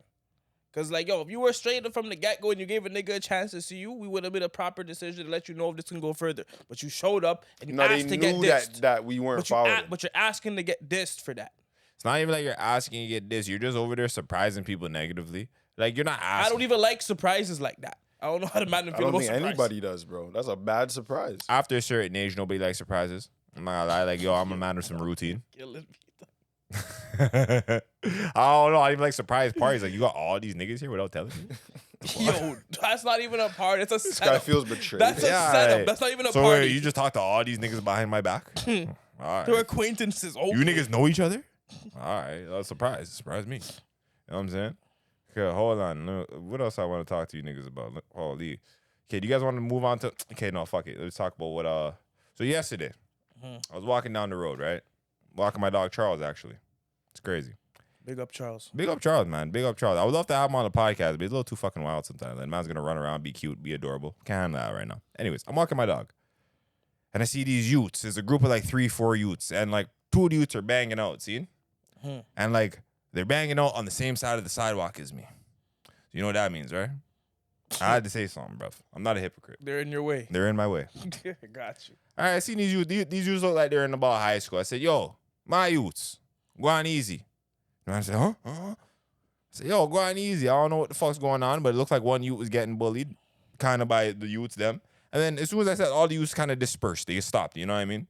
Cause like, yo, if you were straight from the get-go and you gave a nigga a chance to see you, we would have made a proper decision to let you know if this can go further. But you showed up and you No, they asked to get knew dissed. that we weren't following. But you're asking to get dissed for that. It's not even like you're asking to get this. You're just over there surprising people negatively. Like you're not asking. I don't even like surprises like that. I don't know how to man I feel don't about think surprises. anybody does, bro. That's a bad surprise. After a certain age, nobody likes surprises. I'm not gonna lie. Like yo, I'm a man with some routine. Killing me. I don't know. I even like surprise parties. Like, you got all these niggas here without telling me? Yo, that's not even a party. It's a This setup. guy feels betrayed. That's a setup. right. That's not even a So party. wait, you just talk to all these niggas behind my back? All right. They're acquaintances. Okay. You niggas know each other? All right. Surprise. Surprise me. You know what I'm saying? Okay, hold on. What else I want to talk to you niggas about? Holy. Okay, do you guys want to move on to... Okay, no, fuck it. Let's talk about what... So yesterday, I was walking down the road, right? Walking my dog Charles, actually. It's crazy. Big up, Charles. Big up Charles, man. Big up Charles. I would love to have him on the podcast, but he's a little too fucking wild sometimes. That man's gonna run around, be cute, be adorable. Can't handle that right now. Anyways, I'm walking my dog. And I see these youths. There's a group of like 3-4 youths. And like 2 of the youths are banging out, see? And like they're banging out on the same side of the sidewalk as me. So you know what that means, right? I had to say something, bruv. I'm not a hypocrite. They're in your way. They're in my way. Got you. All right, I seen these youths. These youths look like they're in about high school. I said, yo, my youths, go on easy. And I said, huh? I said, yo, go on easy. I don't know what the fuck's going on, but it looks like one youth was getting bullied, kind of by the youths, them. And then as soon as I said, all the youths kind of dispersed. They stopped, you know what I mean?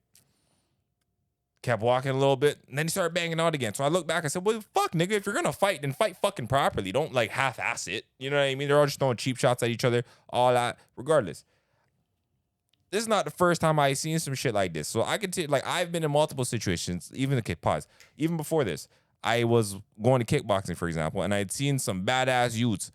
Kept walking a little bit, and then he started banging out again. So I looked back, I said, well, fuck, nigga, if you're gonna fight, then fight fucking properly. Don't, like, half-ass it. You know what I mean? They're all just throwing cheap shots at each other, all that. Regardless. This is not the first time I've seen some shit like this. So I can tell, like, I've been in multiple situations, even even before this. I was going to kickboxing, for example, and I had seen some badass youths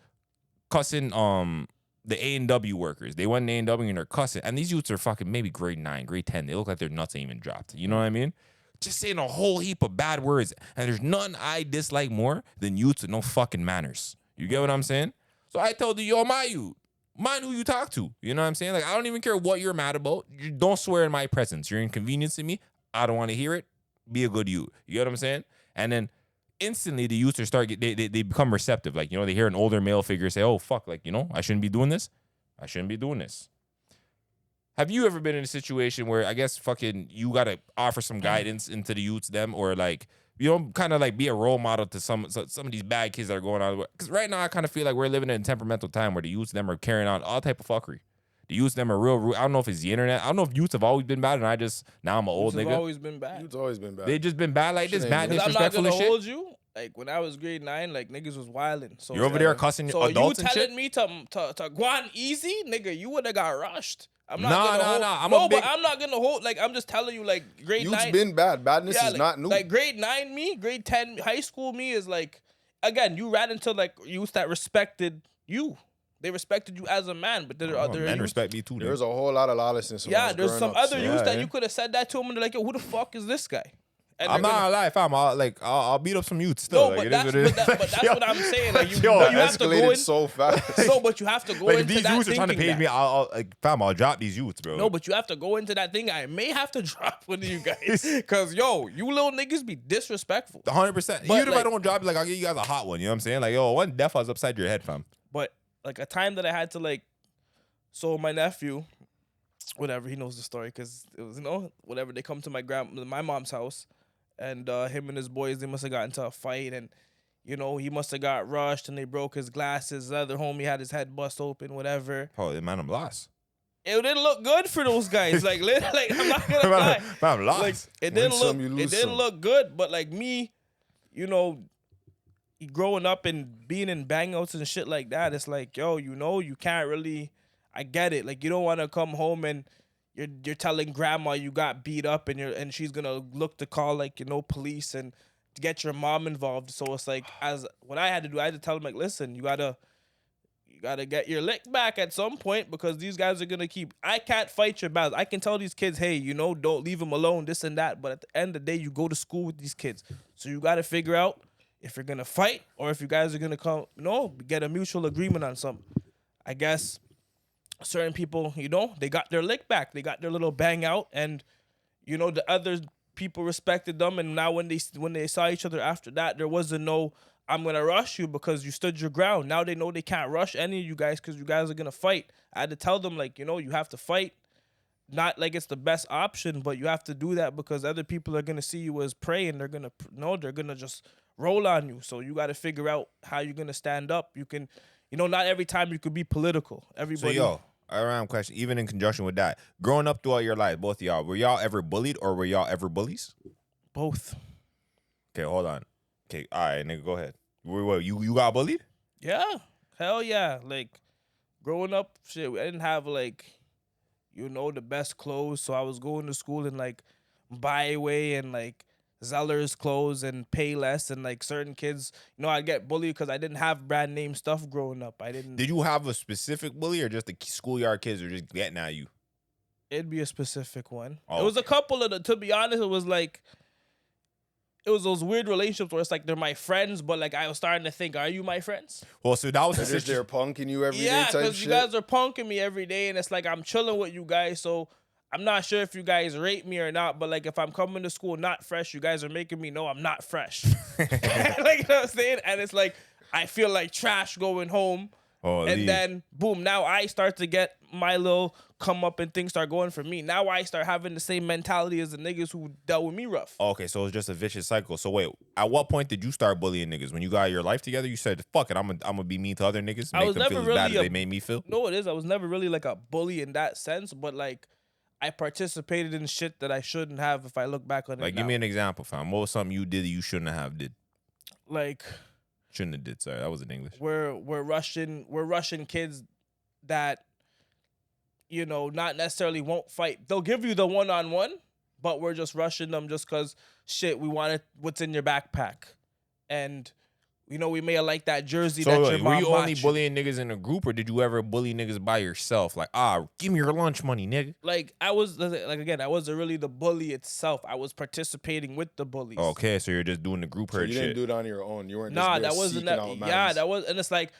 cussing the A&W workers. They went in A&W and they're cussing. And these youths are fucking maybe grade 9, grade 10. They look like their nuts ain't even dropped. You know what I mean? Just saying a whole heap of bad words. And there's none I dislike more than youths with no fucking manners. You get what I'm saying? So I told you, yo, my youth, mind who you talk to. You know what I'm saying? Like, I don't even care what you're mad about. You don't swear in my presence. You're inconveniencing me. I don't want to hear it. Be a good youth. You get what I'm saying? And then instantly the youths they become receptive. Like, you know, they hear an older male figure say, oh, fuck, like, you know, I shouldn't be doing this. I shouldn't be doing this. Have you ever been in a situation where I guess fucking you got to offer some guidance into the youths, them, or like, you know, kind of like be a role model to some of these bad kids that are going on? Because right now I kind of feel like we're living in a temperamental time where the youths, them, are carrying on all type of fuckery. The youths, them, are real. I don't know if it's the internet. I don't know if youths have always been bad and now I'm an old Youths nigga. have always been bad. It's always been bad. They just been bad like this, Shit bad ain't I'm not disrespectful gonna and shit. hold you. Like when I was grade 9, like niggas was wilding. So You're over there cussing so adults you and shit? telling me to go on easy, nigga? You would have got rushed. I'm not Nah, gonna nah, hold. nah, I'm no, a big- but I'm not gonna hold. Like I'm just telling you, like grade Youth's 9. been bad. Badness is like, not new. Like grade 9 me, grade 10 high school me is like, again, you ran into like youths that respected you. They respected you as a man, but there are other men youths. respect me too. There's a whole lot of lawlessness. when I Yeah, was there's growing some up, other so- youths that yeah. you could have said that to them, and they're like, yo, who the fuck is this guy? And I'm they're not gonna- gonna lie, fam. I'll beat up some youths still. No, like, but that's what I'm saying. Like you, Yo, but you have to go Escalated in. so fast. No, but you have to go Like if into these that youths are trying to thinking pay me, that. I'll drop these youths, bro. No, but you have to go into that thing. I may have to drop one of you guys, cause yo, you little niggas be disrespectful. 100%. But, Even if I like- don't drop it, like I'll give you guys a hot one. You know what I'm saying? Like, yo, one death was upside your head, fam. But like a time that I had to like, so my nephew, whatever, he knows the story, cause it was whatever. They come to my mom's house, and him and his boys, they must have got into a fight, and he must have got rushed, and they broke his glasses. The other homie had his head bust open, whatever. Oh, man, I'm lost. It didn't look good for those guys. Like I'm not gonna lie. Man, I'm lost. Like it Win didn't some, look. you It lose didn't some. look good. But like me, growing up and being in bangouts and shit like that, it's like, yo, you can't really. I get it. Like you don't want to come home and you're telling grandma you got beat up and she's gonna look to call like police and to get your mom involved. So it's like what I had to do, I had to tell them like, listen, you gotta get your lick back at some point because these guys are gonna keep. I can't fight your battles. I can tell these kids, hey, don't leave them alone, this and that. But at the end of the day, you go to school with these kids, so you gotta figure out if you're gonna fight or if you guys are gonna come, get a mutual agreement on something. I guess certain people, they got their lick back, they got their little bang out, and the other people respected them. And now when they saw each other after that, there wasn't no, I'm going to rush you because you stood your ground. Now they know they can't rush any of you guys because you guys are going to fight. I had to tell them, like, you have to fight. Not like it's the best option, but you have to do that because other people are going to see you as prey and they're going to just roll on you. So you got to figure out how you're going to stand up. You can, not every time you could be political. Everybody. So, around question, even in conjunction with that, growing up throughout your life, both of y'all, were y'all ever bullied or were y'all ever bullies? Both. Okay, hold on. Okay, all right, nigga, go ahead. What, you got bullied? Yeah, hell yeah. Like growing up, shit, I didn't have like, the best clothes. So I was going to school in like Byway and like Zeller's clothes and pay less. And like certain kids, I'd get bullied because I didn't have brand name stuff growing up. I didn't. Did you have a specific bully or just the schoolyard kids were just getting at you? It'd be a specific one. Oh, It was a okay. couple of to be honest, it was like, it was those weird relationships where it's like they're my friends, but like I was starting to think, are you my friends? Well, so that was the They're just there situation. punking you every day Yeah, type because shit. you guys are punking me every day, and it's like I'm chilling with you guys, so I'm not sure if you guys rate me or not. But like if I'm coming to school not fresh, you guys are making me know I'm not fresh. Like you know what I'm saying? And it's like I feel like trash going home. And then boom, now I start to get my little come up and things start going for me. Now I start having the same mentality as the niggas who dealt with me rough. Okay, so it's just a vicious cycle. So wait, at what point did you start bullying niggas? When you got your life together, you said, "Fuck it, I'm gonna be mean to other niggas, I make was them feel never as bad really as they made me feel." No, it is. I was never really like a bully in that sense, but like I participated in shit that I shouldn't have if I look back on it. Like, give now. me an example, fam. What was something you did that you shouldn't have did? Like Shouldn't have did. Sorry, that wasn't English. we're Russian kids that not necessarily won't fight. They'll give you the one-on-one, but we're just rushing them just because shit, we wanted what's in your backpack. And we may have liked that jersey that So your wait, mom were you bought only bullying niggas in a group, or did you ever bully niggas by yourself? Like, give me your lunch money, nigga. Like I was like again, I wasn't really the bully itself. I was participating with the bullies. Okay, so you're just doing the group So hurt you shit. didn't do it on your own. You weren't just Nah, there that wasn't seeking that. out Yeah, mans. that was, and it's like,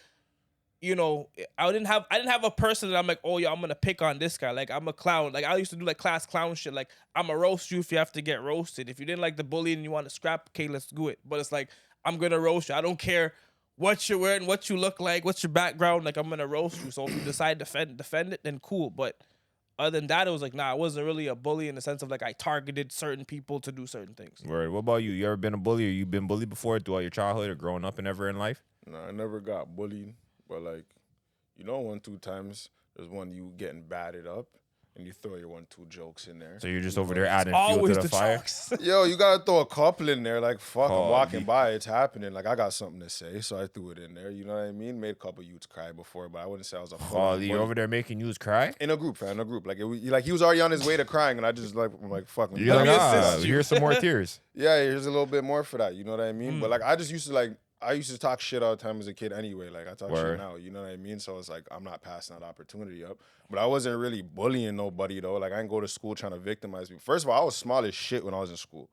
I didn't have a person that I'm like, oh yeah, I'm gonna pick on this guy. Like I'm a clown. Like I used to do like class clown shit. Like I'm a roast you if you have to get roasted. If you didn't like the bully and you want to scrap, okay, let's do it. But it's like I'm gonna roast you. I don't care what you're wearing, what you look like, what's your background. Like I'm gonna roast you. So if you decide to defend it, then cool. But other than that, it was like, nah, I wasn't really a bully in the sense of like I targeted certain people to do certain things. Word. What about you? You ever been a bully, or you been bullied before throughout your childhood or growing up and ever in life? No, I never got bullied, but like, 1-2 times there's one you getting batted up, and you throw your 1-2 jokes in there. So you're just over there adding fuel Always to the fire. jokes. Yo, you gotta throw a couple in there. Like, fuck, Oh, I'm walking the- by, it's happening. Like, I got something to say, so I threw it in there. You know what I mean? Made a couple youths cry before, but I wouldn't say I was a full Oh, you're over there making yous cry? in a group, fam, in a group. Like, he was already on his way to crying, and I just I'm like, fuck. You're Let like, me assist you. here's some more tears. Yeah, here's a little bit more for that. You know what I mean? But like, I used to talk shit all the time as a kid anyway. Like, I talk Word. shit now. You know what I mean? So it's like, I'm not passing that opportunity up. But I wasn't really bullying nobody, though. Like, I didn't go to school trying to victimize people. First of all, I was small as shit when I was in school.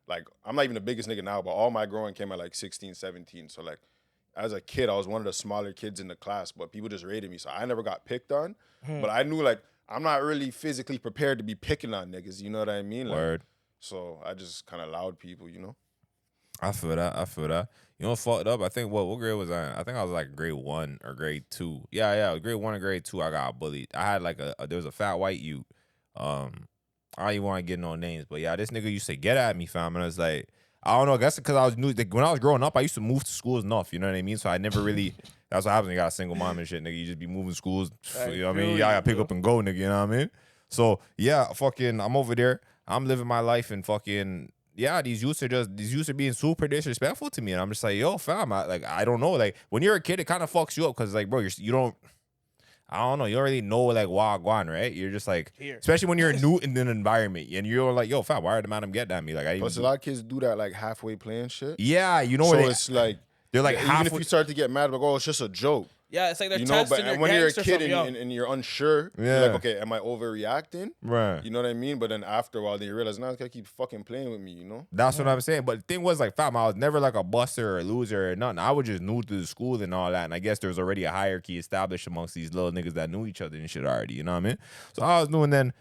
Like, I'm not even the biggest nigga now, but all my growing came at like 16, 17. So like, as a kid, I was one of the smaller kids in the class, but people just rated me. So I never got picked on. But I knew, like, I'm not really physically prepared to be picking on niggas. You know what I mean? Like, Word. so I just kind of allowed people, I feel that. You know what fucked up? I think what grade was I in? I think I was like grade 1 or grade 2. Yeah, grade 1 or grade 2 I got bullied. I had like there was a fat white youth. I don't even want to get no names, but yeah, this nigga used to get at me, fam, and I was like, I don't know, I guess because I was new. Like, when I was growing up, I used to move to schools enough, you know what I mean? So I never really, that's what happens when you got a single mom and shit, nigga. You just be moving schools, you know what I mean? Yeah, I gotta pick up and go, nigga, you know what I mean? So yeah, fucking, I'm over there. I'm living my life and fucking, yeah, these youths are being super disrespectful to me, and I'm just like, yo, fam, I don't know, like when you're a kid, it kind of fucks you up because like, bro, you don't know, you don't really know like wagwan, right? You're just like, Here. especially when you're new in an environment and you're like, yo, fam, why are the madam getting at me? Like, I Plus, a lot of kids do that like halfway playing shit. yeah, you know So what? it's like They're like even halfway. if you start to get mad, like, oh, it's just a joke. Yeah, it's like they're You know, but testing your when you're a gangster kid from young. and you're unsure, Yeah. you're like, okay, am I overreacting? Right. You know what I mean? But then after a while, then you realize, nah, this guy keep fucking playing with me, That's what I'm saying. But the thing was, like, fam, I was never like a buster or a loser or nothing. I was just new to the school and all that. And I guess there was already a hierarchy established amongst these little niggas that knew each other and shit already. You know what I mean? So I was doing then.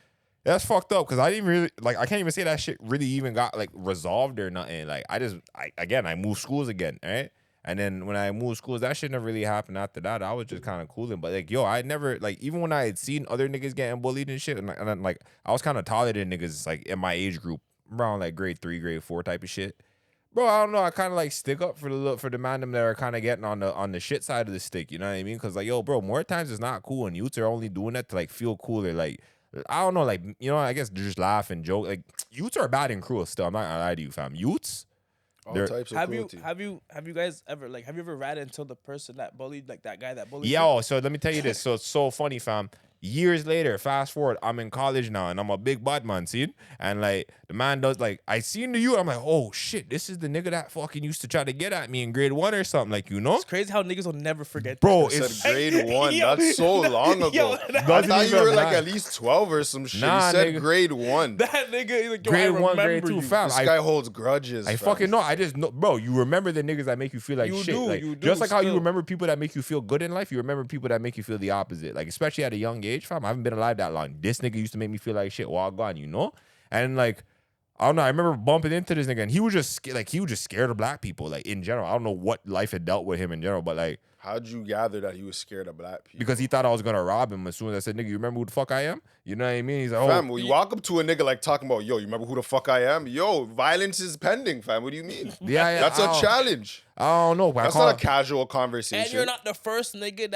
That's fucked up because I didn't really, like, I can't even say that shit really even got, like, resolved or nothing. Like, I moved schools again, right? And then when I moved schools, that shit never really happened after that. I was just kind of cooling. But, like, yo, I never, like, even when I had seen other niggas getting bullied and shit, and then, like, I was kind of taller than niggas, like, in my age group, around, like, grade 3, grade 4 type of shit. Bro, I don't know. I kind of, like, stick up for the mandem that are kind of getting on the shit side of the stick. You know what I mean? Because, like, yo, bro, more times it's not cool. And youths are only doing that to, like, feel cooler. Like, I don't know. Like, you know, I guess just laugh and joke. Like, youths are bad and cruel still. I'm not going to lie to you, fam. Youths? All They're- types of Have you cruelty. guys ever have you ever ratted until the person that bullied, like that guy that bullied? Yo, so let me tell you this. So it's so funny, fam. Years later, fast forward, I'm in college now and I'm a big bad man, see? And like the man does like I seen the you, I'm like, oh shit, this is the nigga that fucking used to try to get at me in grade 1 or something, like you know? It's crazy how niggas will never forget. Bro, that. I it's said grade 1. Yo, That's so long ago. yo, I Doesn't thought you even were like matter. at least 12 or some shit. Nah, You said nigga. grade 1. that nigga, he's like, yo, Grade I 1, grade remember 2, you. fam. This guy holds grudges. I fam. fucking know. I just know, bro. You remember the niggas that make you feel like You shit. do, Like, you do just like how you still. remember people that make you feel good in life, you remember people that make you feel the opposite. Like, especially at a young age, fam. I haven't been alive that long. This nigga used to make me feel like shit while gone, you know? And like, I don't know. I remember bumping into this nigga, and he was just scared of black people, like in general. I don't know what life had dealt with him in general, but like, How'd you gather that he was scared of black people? because he thought I was gonna rob him as soon as I said, "Nigga, you remember who the fuck I am?" You know what I mean? He's like, "Oh, Fam, when you walk up to a nigga like talking about, yo, you remember who the fuck I am? Yo, violence is pending, fam. What do you mean? yeah, That's I a don't- challenge. I don't know. But That's I call, not a casual conversation. And you're not the first nigga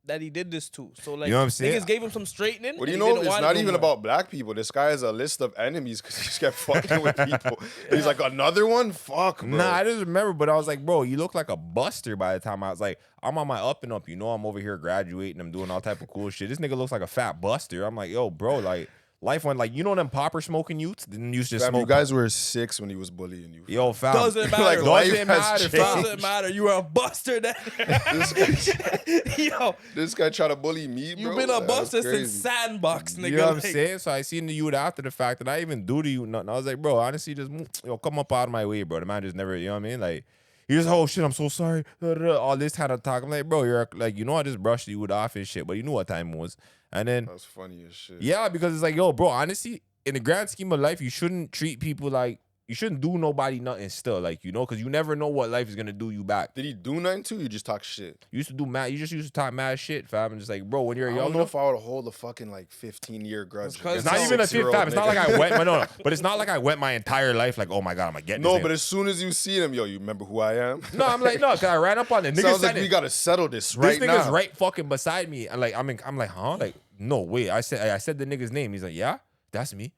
that he did this to. So like, You know what I'm saying? niggas gave him some straightening. What do you and he know? didn't It's want not it no even more. about black people. This guy has a list of enemies because he just kept fucking with people. He's like, another one? Fuck, bro. Nah, I just remember, but I was like, bro, you look like a buster by the time I was like, I'm on my up and up. You know, I'm over here graduating. I'm doing all type of cool shit. This nigga looks like a fat buster. I'm like, yo, bro, like, life went like, you know them popper smoking youths? Then used to Fam, smoke. you guys were 6 when he was bullying you. Yo, fam. Doesn't matter. Like, life Doesn't has matter, changed. fam. Doesn't matter. You are a buster. Then. Yo, This guy tried to bully me, bro. you've been a That's buster since crazy. Sandbox, nigga. You know what I'm like- saying? So I seen the youth after the fact that I even do to you nothing. I was like, bro, honestly, just move, yo, come up out of my way, bro. The man just never, you know what I mean? Like, he just, oh shit, I'm so sorry. All this kind of talk. I'm like, bro, you're like, you know, I just brushed you off and shit, but you knew what time it was. And then, That's funny as shit. yeah, because it's like, yo, bro, honestly, in the grand scheme of life, you shouldn't treat people like, you shouldn't do nobody nothing still, like, you know, because you never know what life is gonna do you back. Did he do nothing to you? You just talk shit. You used to do mad, you just used to talk mad shit, fam, and just like, bro, when you're I young, don't know if I would hold a fucking like 15-year grudge. It's 'cause it's not even a 6-year-old fifth time. It's not like nigga. I went, no, but it's not like I went my entire life like, oh my god, I'm gonna get this No, nigga. but as soon as you see him, yo, you remember who I am? No, I'm like, no, because I ran up on the nigga. Sounds like we gotta settle this right this nigga's now. right fucking beside me. And like, I'm like, huh? Like, no, wait. I said the nigga's name. He's like, yeah, that's me. I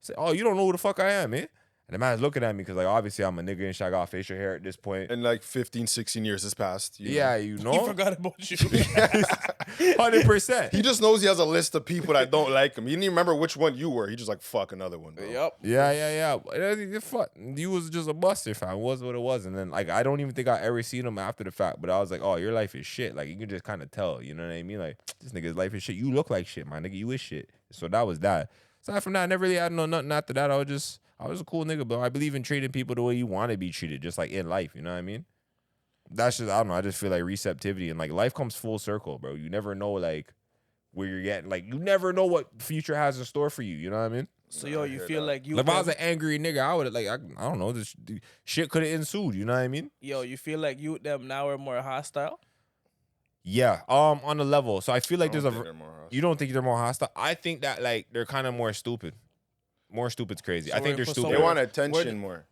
said, oh, you don't know who the fuck I am, man. And the man's looking at me because like, obviously I'm a nigga and shit. I got facial hair at this point. And like 15, 16 years has passed. You know? Yeah, you He know, forgot about you. 100%. He just knows he has a list of people that don't like him. He didn't even remember which one you were. He just like, fuck another one, bro. Yep. Yeah. Fuck, you was just a buster, fam. It was what it was. And then like, I don't even think I ever seen him after the fact. But I was like, oh, your life is shit. Like you can just kind of tell. You know what I mean? Like this nigga's life is shit. You look like shit, my nigga. You is shit. So that was that. Aside from that, I never really had no nothing after that. I was a cool nigga, but I believe in treating people the way you want to be treated, just like in life. You know what I mean? That's just, I don't know. I just feel like receptivity and like life comes full circle, bro. You never know like where you're getting. Like you never know what the future has in store for you. You know what I mean? So Nah, yo, I you hear feel that. like you Like, if I was an angry nigga, I would like I don't know. This shit could have ensued. You know what I mean? you feel like you them now are more hostile. Yeah. On the level. So I feel like I there's don't a. think they're more hostile. You don't think they're more hostile? I think that like they're kind of more stupid. More stupid's crazy. So I think we're- they're so stupid. They want Where- attention more.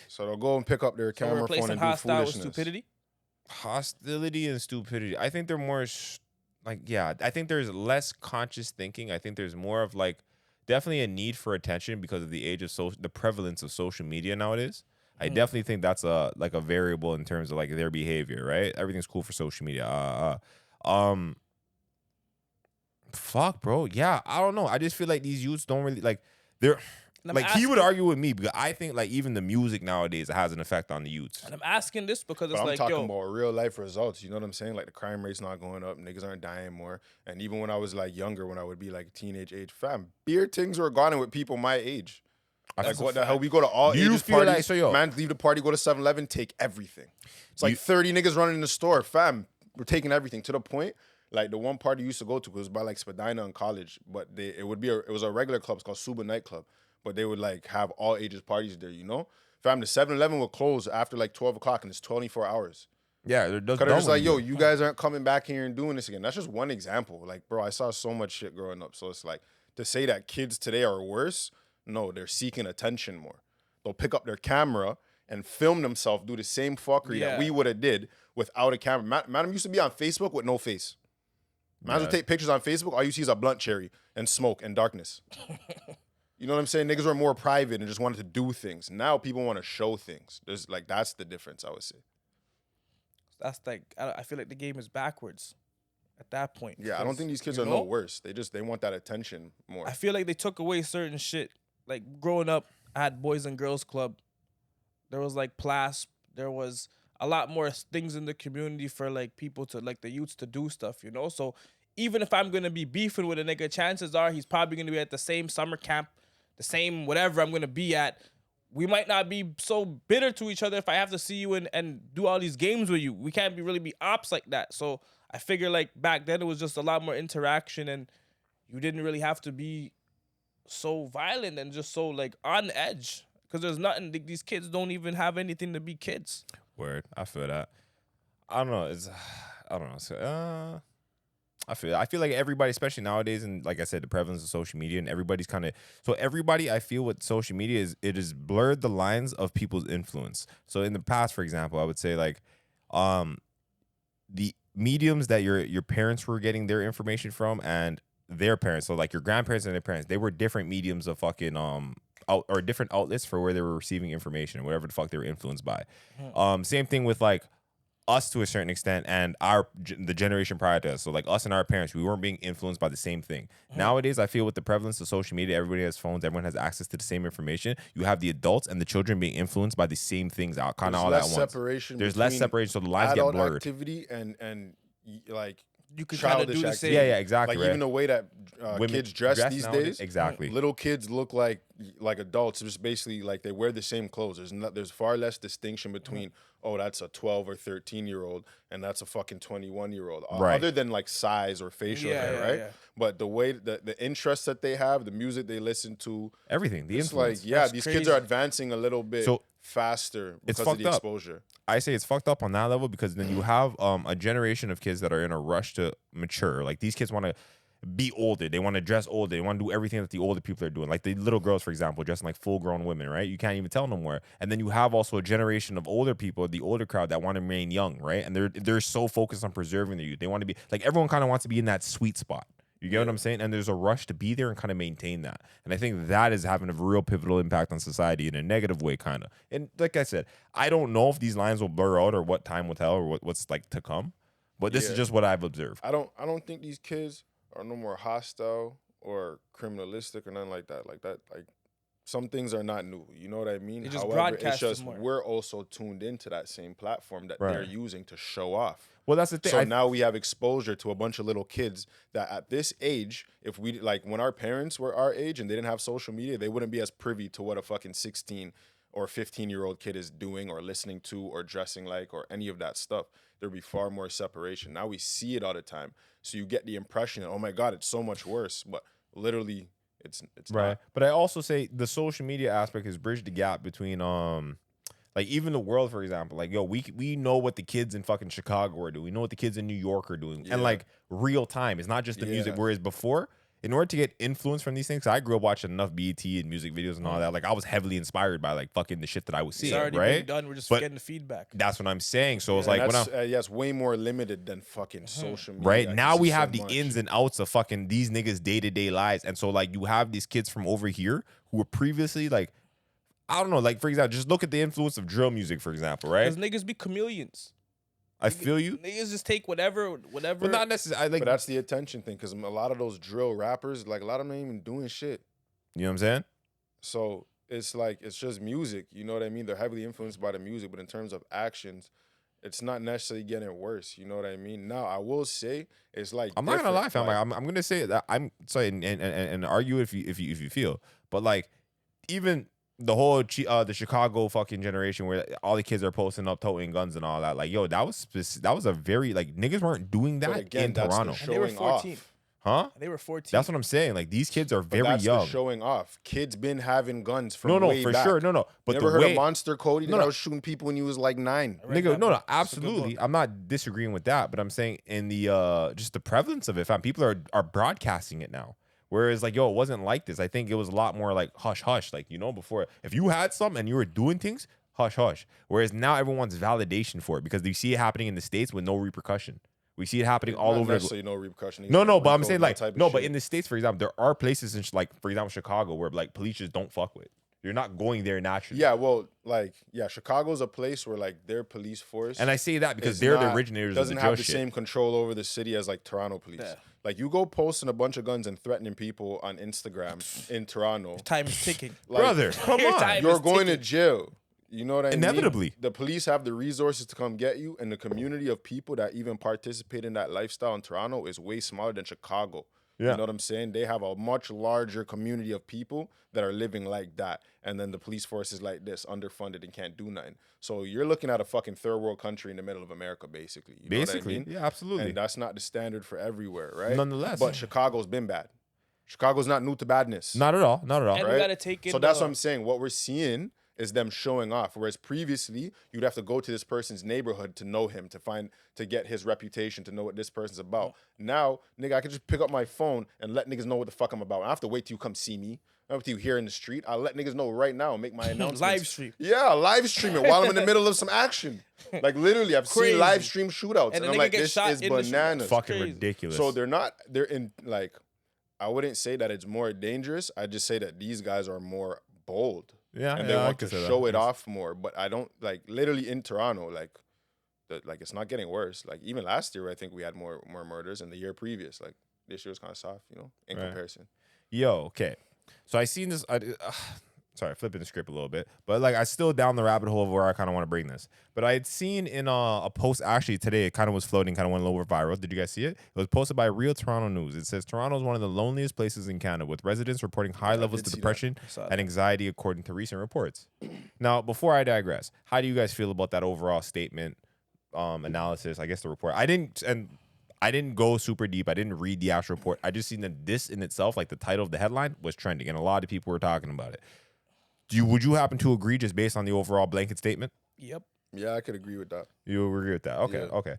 So they'll go and pick up their So we're camera phone replacing and do hostile with foolishness. stupidity. Hostility and stupidity. I think they're more like, yeah, I think there's less conscious thinking. I think there's more of like definitely a need for attention because of the age of the prevalence of social media nowadays. I definitely think that's a variable in terms of like their behavior, right? Everything's cool for social media. Fuck, bro. Yeah, I don't know. I just feel like these youths don't really like they're And I'm like he would asking- argue with me because I think like even the music nowadays has an effect on the youths. And I'm asking this because it's But I'm like, talking yo, about real life results. You know what I'm saying? Like the crime rate's not going up. Niggas aren't dying more. And even when I was like younger, when I would be like teenage age, fam, beer things were gone with people my age. Like what the hell? We go to all Do you ages feel like- parties. so, yo- Man, leave the party, go to 7-Eleven, take everything. It's like 30 niggas running in the store. Fam, we're taking everything to the point. Like the one party you used to go to was by like Spadina in college, but it was a regular club. It's called Suba nightclub, but they would like have all ages parties there. You know, fam, the 7-Eleven will close after like 12 o'clock, and it's 24 hours. Yeah, they're Cause they're just like, yo, you guys aren't coming back here and doing this again. That's just one example. Like, bro, I saw so much shit growing up. So it's like to say that kids today are worse. No, they're seeking attention more. They'll pick up their camera and film themselves do the same fuckery that Yeah. we would have did without a camera. Madam used to be on Facebook with no face. Man will take pictures on Facebook. All you see is a blunt cherry and smoke and darkness. You know what I'm saying? Niggas were more private and just wanted to do things. Now people want to show things. There's like that's the difference, I would say. That's like I feel like the game is backwards at that point. Yeah, I don't think these kids you are know? no worse. They want that attention more. I feel like they took away certain shit. Like growing up, I had Boys and Girls Club. There was like PLASP. There was a lot more things in the community for like people to like the youths to do stuff, you know? So even if I'm gonna be beefing with a nigga, chances are he's probably gonna be at the same summer camp, the same whatever I'm gonna be at. We might not be so bitter to each other if I have to see you and do all these games with you. We can't really be ops like that. So I figure like back then it was just a lot more interaction and you didn't really have to be so violent and just so like on edge. Because there's nothing, these kids don't even have anything to be kids. Word, I feel that. I don't know. I don't know. So, I feel like everybody, especially nowadays, and like I said, the prevalence of social media, and everybody's kind of everybody. I feel with social media is it has blurred the lines of people's influence. So in the past, for example, I would say like, the mediums that your parents were getting their information from and their parents, so like your grandparents and their parents, they were different mediums of fucking or different outlets for where they were receiving information, whatever the fuck they were influenced by. Same thing with like us to a certain extent and the generation prior to us. So like us and our parents, we weren't being influenced by the same thing. Nowadays, I feel with the prevalence of social media, everybody has phones, everyone has access to the same information. You have the adults and the children being influenced by the same things out kind of all at once. There's less separation, so the lines get blurred. Activity and like you could kind of do the same. Yeah, exactly. Like right. even the way that kids dress these nowadays, days, exactly. Little kids look like adults. Just basically like they wear the same clothes. There's far less distinction between that's a 12 or 13-year-old and that's a fucking 21-year-old. Right. Other than like size or facial hair, right? Yeah. But the way the interests that they have, the music they listen to, everything, the influence. Like these kids are advancing a little bit faster because of the exposure. I say it's fucked up on that level because then you have a generation of kids that are in a rush to mature. Like these kids want to be older. They want to dress older. They want to do everything that the older people are doing. Like the little girls, for example, dressing like full-grown women, right? You can't even tell no more. And then you have also a generation of older people, the older crowd that want to remain young, right? And they're so focused on preserving their youth. They want to be like everyone kind of wants to be in that sweet spot. You get what I'm saying? And there's a rush to be there and kind of maintain that. And I think that is having a real pivotal impact on society in a negative way, kind of. And like I said, I don't know if these lines will blur out or what time will tell or what's like to come. But this is just what I've observed. I don't think these kids are no more hostile or criminalistic or nothing like that. Like some things are not new. You know what I mean? They just However, broadcast it's just more. We're also tuned into that same platform that they're using to show off. Well, that's the thing. So now we have exposure to a bunch of little kids that at this age, if we like when our parents were our age and they didn't have social media, they wouldn't be as privy to what a fucking 16 or 15-year-old kid is doing or listening to or dressing like or any of that stuff. There'd be far more separation. Now we see it all the time. So you get the impression that, oh my God, it's so much worse. But literally it's right. not. But I also say the social media aspect has bridged the gap between like even the world, for example. Like, yo, we know what the kids in fucking Chicago are doing. We know what the kids in New York are doing. And like real time. It's not just the music. Whereas before, in order to get influence from these things, I grew up watching enough BET and music videos and all that. Like I was heavily inspired by like fucking the shit that I was seeing. It's already right? been done. We're just getting the feedback. That's what I'm saying. So it's like it's way more limited than fucking social media. Right now we have the ins and outs of fucking these niggas' day-to-day lives. And so like you have these kids from over here who were previously like, I don't know, like for example, just look at the influence of drill music, for example, right? Because niggas be chameleons. I feel you. Niggas just take whatever. But not necessarily. But that's the attention thing, because a lot of those drill rappers, like a lot of them ain't even doing shit. You know what I'm saying? So it's like it's just music. You know what I mean? They're heavily influenced by the music, but in terms of actions, it's not necessarily getting worse. You know what I mean? Now I will say it's like I'm not gonna lie, fam. Like, I'm gonna say that I'm sorry and argue if you feel, but like even the whole the Chicago fucking generation where all the kids are posting up toting guns and all that, like yo, that was a very like niggas weren't doing that again, in Toronto. And they were 14. Off. Huh? They were 14. That's what I'm saying. Like these kids are very that's young. The showing off. Kids been having guns from way for back. sure. No. But never the heard way, of Monster Cody? No, that was shooting people when he was like 9. Nigga, no, absolutely. I'm not disagreeing with that, but I'm saying in the just the prevalence of it, fam, people are broadcasting it now. Whereas like, yo, it wasn't like this. I think it was a lot more like hush hush. Like, you know, before if you had something and you were doing things, hush hush. Whereas now everyone's validation for it because they see it happening in the States with no repercussion. We see it happening all Not over. necessarily no repercussion. No, but I'm Rico, saying that like type of no, but shit. in the States, for example, there are places in like for example Chicago where like police just don't fuck with. You're not going there naturally. Yeah, well, like, Chicago's a place where like their police force, And I say that because is they're the not- originators of doesn't the have drug the shit. same control over the city as like Toronto police. Yeah. Like you go posting a bunch of guns and threatening people on Instagram in Toronto, Time is ticking. like, Brother, come Your on. time- you're is going to ticking. jail. You know what I mean? Inevitably. The police have the resources to come get you, and the community of people that even participate in that lifestyle in Toronto is way smaller than Chicago. Yeah. You know what I'm saying? They have a much larger community of people that are living like that. And then the police force is like this, underfunded and can't do nothing. So you're looking at a fucking third world country in the middle of America, basically. You know what I Basically, mean? yeah, absolutely. And that's not the standard for everywhere, right? Nonetheless. But Chicago's been bad. Chicago's not new to badness. Not at all. Not at all. And we right? gotta take in So that's the- what I'm saying. What we're seeing is them showing off. Whereas previously, you'd have to go to this person's neighborhood to know him, to get his reputation, to know what this person's about. Now, nigga, I can just pick up my phone and let niggas know what the fuck I'm about. I don't have to wait till you come see me. I don't have to you here in the street. I'll let niggas know right now and make my announcements. Live stream. Yeah, live stream it while I'm in the middle of some action. Like literally, I've Crazy. seen live stream shootouts, And and the I'm nigga like, gets this shot is in the street. bananas. Fucking crazy. ridiculous. So they're in like, I wouldn't say that it's more dangerous. I just say that these guys are more bold. Yeah, And yeah, they I want can to say that. show it Yes. off more. But I don't like literally in Toronto, like it's not getting worse. Like even last year, I think we had more murders, and the year previous, like this year was kind of soft, in Right. comparison. Yo, okay. So I seen this. Sorry, flipping the script a little bit, but like I still down the rabbit hole of where I kind of want to bring this. But I had seen in a post actually today, it kind of was floating, kind of went a little bit viral. Did you guys see it? It was posted by Real Toronto News. It says Toronto is one of the loneliest places in Canada, with residents reporting high levels did of see that. depression I saw and that. anxiety, according to recent reports. Now, before I digress, how do you guys feel about that overall statement, analysis? I guess the report. I didn't go super deep. I didn't read the actual report. I just seen that this in itself, like the title of the headline, was trending, and a lot of people were talking about it. Would you happen to agree just based on the overall blanket statement? Yep. Yeah, I could agree with that. You agree with that? Okay, Yeah. okay.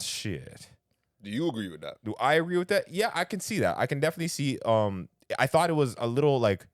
Shit. Do you agree with that? Do I agree with that? Yeah, I can see that. I can definitely see. I thought it was a little like,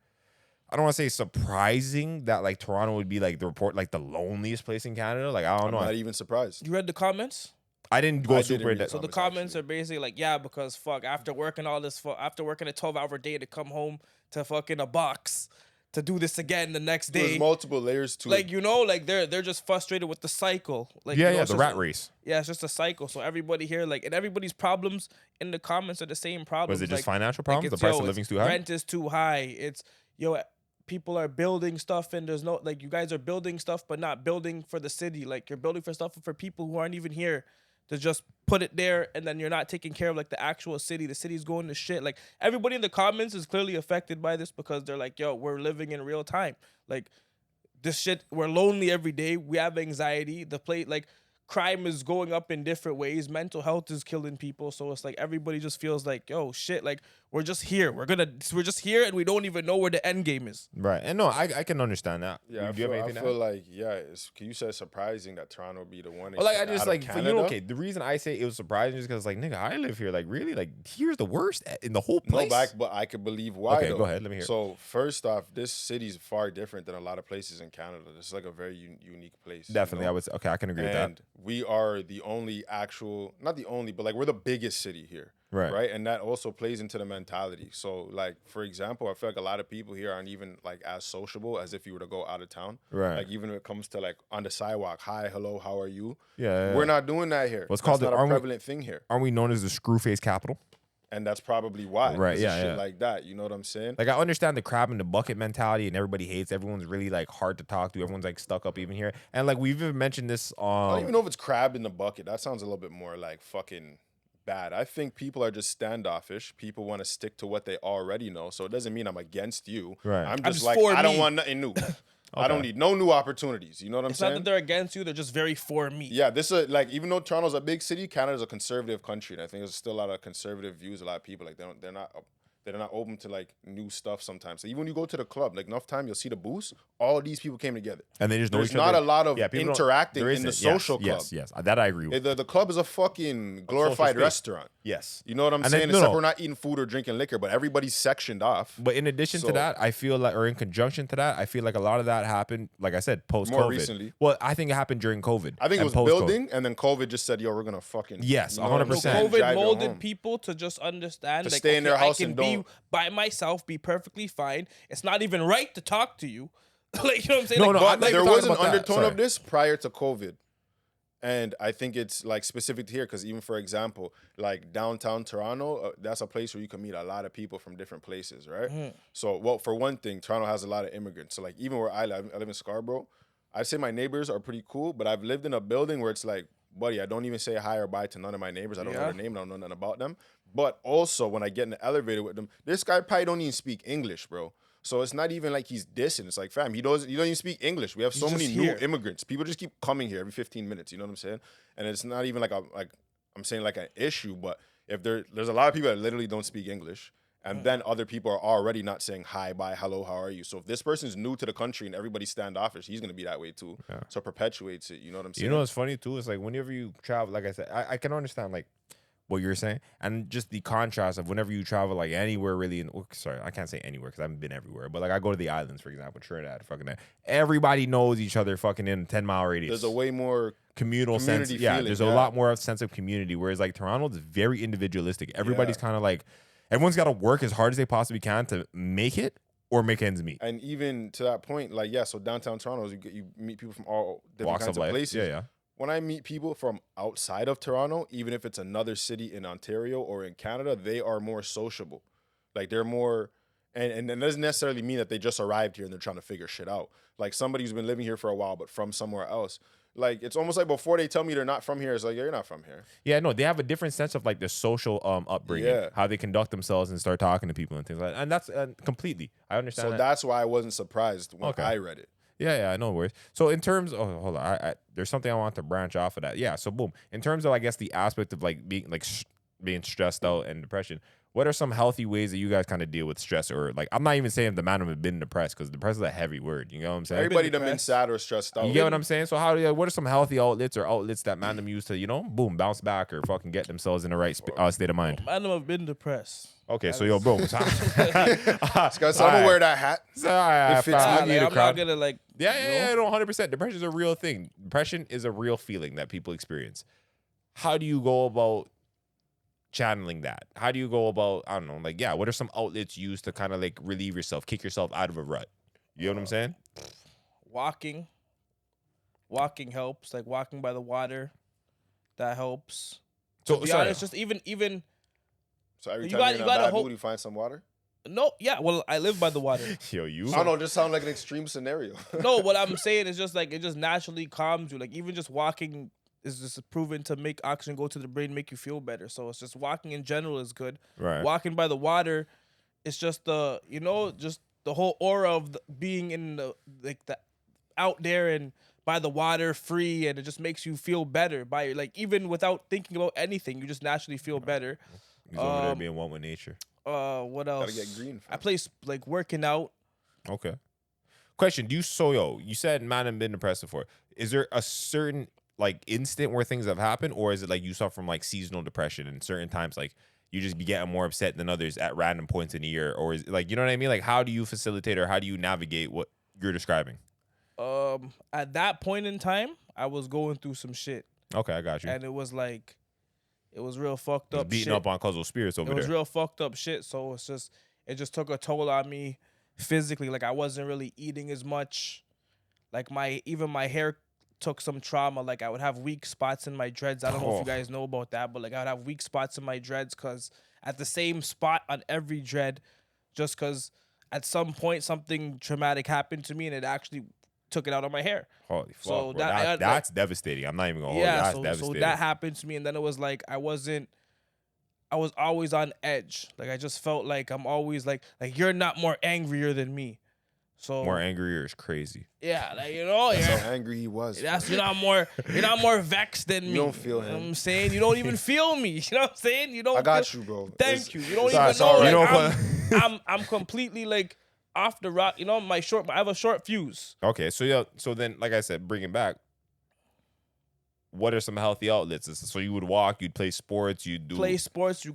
I don't want to say surprising that like Toronto would be like the report like the loneliest place in Canada. Like I don't I'm know. not even surprised. You read the comments? I didn't go I super didn't into. read So the Comments, comments actually. are basically like, yeah, because fuck, after working all this, after working a 12-hour day to come home to fucking a box to do this again the next There's day. multiple layers to Like, it. like they're just frustrated with the cycle. Like, Yeah, it's the just rat a- race. Yeah, it's just a cycle. So everybody here, like, and everybody's problems in the comments are the same problems. Was it just like, financial problems? The it's, price yo, of it's living's too high. Rent is too high. It's people are building stuff and there's no like you guys are building stuff but not building for the city. Like you're building for stuff for people who aren't even here to just put it there, and then you're not taking care of like the actual city. The city's going to shit. Like everybody in the comments is clearly affected by this because they're like, yo, we're living in real time. Like this shit, we're lonely every day. We have anxiety. Like crime is going up in different ways. Mental health is killing people. So it's like everybody just feels like, yo, shit, like we're just here. We're just here and we don't even know where the end game is. Right. And no, I can understand that. Yeah, Do you have anything I to feel add? like can you say surprising that Toronto would be the one? Well, like I out just of like Canada? okay. The reason I say it was surprising is because like nigga, I live here. Like really, like here's the worst in the whole place. No, but I could believe why. Okay, though. go ahead, let me hear it. So first off, this city's far different than a lot of places in Canada. This is like a very unique place. you Definitely, know? I would. Okay, I can agree with that. And we are the only not the only, but like we're the biggest city here. Right. And that also plays into the mentality. So like, for example, I feel like a lot of people here aren't even like as sociable as if you were to go out of town. Right. Like even when it comes to like on the sidewalk, hi, hello, how are you? Yeah, We're not doing that here. What's That's called not the- a aren't we- prevalent thing here. Aren't we known as the screw face capital? And that's probably why. Right, It's yeah, shit yeah. like that. You know what I'm saying? Like I understand the crab in the bucket mentality, and everybody hates. Everyone's really like hard to talk to. Everyone's like stuck up even here. And like we've even mentioned this. I don't even know if it's crab in the bucket. That sounds a little bit more like fucking bad. I think people are just standoffish. People want to stick to what they already know. So it doesn't mean I'm against you. Right. I'm I'm just just like, for I don't me. want nothing new. I don't need no new opportunities. You know what I'm It's not saying? that they're against you, they're just very for me. Yeah, this is like, even though Toronto's a big city, Canada's a conservative country, and I think there's still a lot of conservative views. A lot of people like they're not they're not open to like new stuff sometimes. So even when you go to the club, like enough time, you'll see the booths. All these people came together. And they just know There's each other. not a lot of people don't- interacting there in the isn't. social club. Yes, that I agree with. The club is a fucking glorified space. restaurant. Yes. You know what I'm And then- saying? no, Except no. we're not eating food or drinking liquor, but everybody's sectioned off. But in addition to So- that, I feel like, or in conjunction to that, I feel like a lot of that happened, like I said, post-COVID. More recently. Well, I think it happened during COVID. I think it and was post-COVID. building, and then COVID just said, "Yo, we're gonna fucking Yes, you know what I'm 100%. saying? COVID Drive you molded home. people to just understand, To like, stay in their okay, house I can and be don't- by myself, be perfectly fine. It's not even right to talk to you. Like, you know what I'm saying? No, Like, no, but I'm not There even was talking an about that. undertone Sorry. of this prior to COVID. And I think it's like specific to here because even for example, like downtown Toronto, that's a place where you can meet a lot of people from different places, right? So, well, for one thing, Toronto has a lot of immigrants. So, like even where I live in Scarborough. I'd say my neighbors are pretty cool, but I've lived in a building where it's like, buddy, I don't even say hi or bye to none of my neighbors. I don't know Yeah. their name. I don't know nothing about them. But also, when I get in the elevator with them, this guy probably don't even speak English, bro. So it's not even like he's dissing. It's like, fam, you don't even speak English. We have so He's many just new here. immigrants. People just keep coming here every 15 minutes. You know what I'm saying? And it's not even like I'm saying like an issue, but if there's a lot of people that literally don't speak English. And then other people are already not saying hi, bye, hello, how are you? So if this person's new to the country and everybody's standoffish, he's gonna be that way too. So it perpetuates it. You know what I'm saying? You know what's funny too? It's like whenever you travel, like I said, I can understand like what you're saying, and just the contrast of whenever you travel like anywhere really. Sorry, I can't say anywhere because I haven't been everywhere, but like I go to the islands, for example, Trinidad, fucking that. Everybody knows each other, fucking in a 10-mile radius. There's a way more communal sense. community Yeah, feeling, there's yeah. a lot more of sense of community. Whereas like Toronto is very individualistic. Everybody's kind of like everyone's got to work as hard as they possibly can to make it or make ends meet. And even to that point, like, yeah, so downtown Toronto, you meet people from all different Walks kinds of of life. places. Yeah. When I meet people from outside of Toronto, even if it's another city in Ontario or in Canada, they are more sociable. Like, they're more, and it doesn't necessarily mean that they just arrived here and they're trying to figure shit out. Like, somebody who's been living here for a while, but from somewhere else. Like, it's almost like before they tell me they're not from here, it's like, yeah, you're not from here. Yeah, no, they have a different sense of like the social upbringing, Yeah. how they conduct themselves and start talking to people and things like that. And that's completely, I understand So that. that's why I wasn't surprised when Okay. I read it. Yeah, no worries. So in terms, hold on, I there's something I want to branch off of that. Yeah, so boom. In terms of, I guess, the aspect of like being like being stressed out and depression, what are some healthy ways that you guys kind of deal with stress? Or like, I'm not even saying the man have been depressed because depressed is a heavy word. You know what I'm saying? Everybody done been depressed. sad or stressed out. You get what I'm saying? So what are some healthy outlets or outlets that man them use to, boom, bounce back or fucking get themselves in the right state of mind? Man, I've been depressed. Okay, so yo, bro. So I'm gonna wear that hat. It fits me. Like, I'm I'm not gonna like. Yeah, no, 100%. Depression is a real thing. Depression is a real feeling that people experience. How do you go about channeling that? How do you go about, I don't know, like, yeah, what are some outlets used to kind of like relieve yourself, kick yourself out of a rut? You know what I'm saying? Walking helps. Like walking by the water, that helps. So, To be sorry. honest, just even So every You time got- you're in you a gotta bad hope- mood, you find some water. no, yeah. Well, I live by the water. Yo, you. I don't know, just sound like an extreme scenario. No, what I'm saying is just like it just naturally calms you. Like even just walking is just proven to make oxygen go to the brain, make you feel better. So it's just walking in general is good. Right. Walking by the water, it's just just the whole aura of being in the out there and by the water, free, and it just makes you feel better. By like even without thinking about anything, you just naturally feel better. He's over there being one with nature. What else? Gotta get green. I play like working out. Okay. Question: Do you you said man have been depressed before? Is there a certain like instant where things have happened, or is it like you suffer from like seasonal depression and certain times like you just be getting more upset than others at random points in the year, or is like, you know what I mean? Like, how do you facilitate or how do you navigate what you're describing? At that point in time, I was going through some shit, Okay, I got you. and it was like, it was real fucked He's up. beating shit. up on Cuzzle spirits over It was there. real fucked up shit. So it just took a toll on me physically. Like I wasn't really eating as much. Like even my hair took some trauma. Like I would have weak spots in my dreads. I don't know if you guys know about that, but like I would have weak spots in my dreads because at the same spot on every dread, just because at some point something traumatic happened to me and it actually took it out on my hair. Holy fuck, So bro. that- That's devastating. I'm not even gonna hold you. Yeah, That's so devastating. that happened to me, and then it was like I was always on edge. Like I just felt like I'm always like you're not more angrier than me. So More angrier is crazy. yeah, like you know, That's you're, how angry he was. that's you're not more vexed than me. You don't feel You know what him. I'm saying? You don't even feel me. You know what I'm saying? You don't. I got feel, you, bro. Thank you. You don't it's even know. all Like, right. You know, I'm completely like off the rock. You know, I have a short fuse. Okay, so yeah, so then, like I said, bringing back, what are some healthy outlets? So you would walk, you'd play sports, you'd do Play sports. You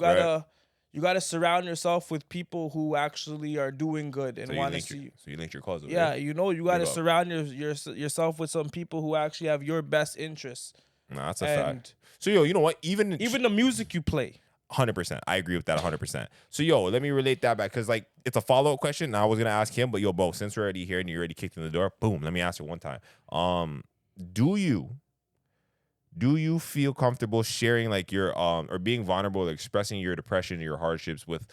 gotta surround yourself with people who actually are doing good and So you want to linked see your, you. so you linked your cause. Yeah, Right? you know, you gotta Big up. surround yourself with some people who actually have your best interests. Nah, that's a And fact. So yo, you know what? Even the music you play. 100%. I agree with that 100%. So yo, let me relate that back because like it's a follow up question. And I was gonna ask him, but yo, Bo, since we're already here and you already kicked in the door, boom, let me ask you one time. Do you feel comfortable sharing like your or being vulnerable, like expressing your depression, your hardships with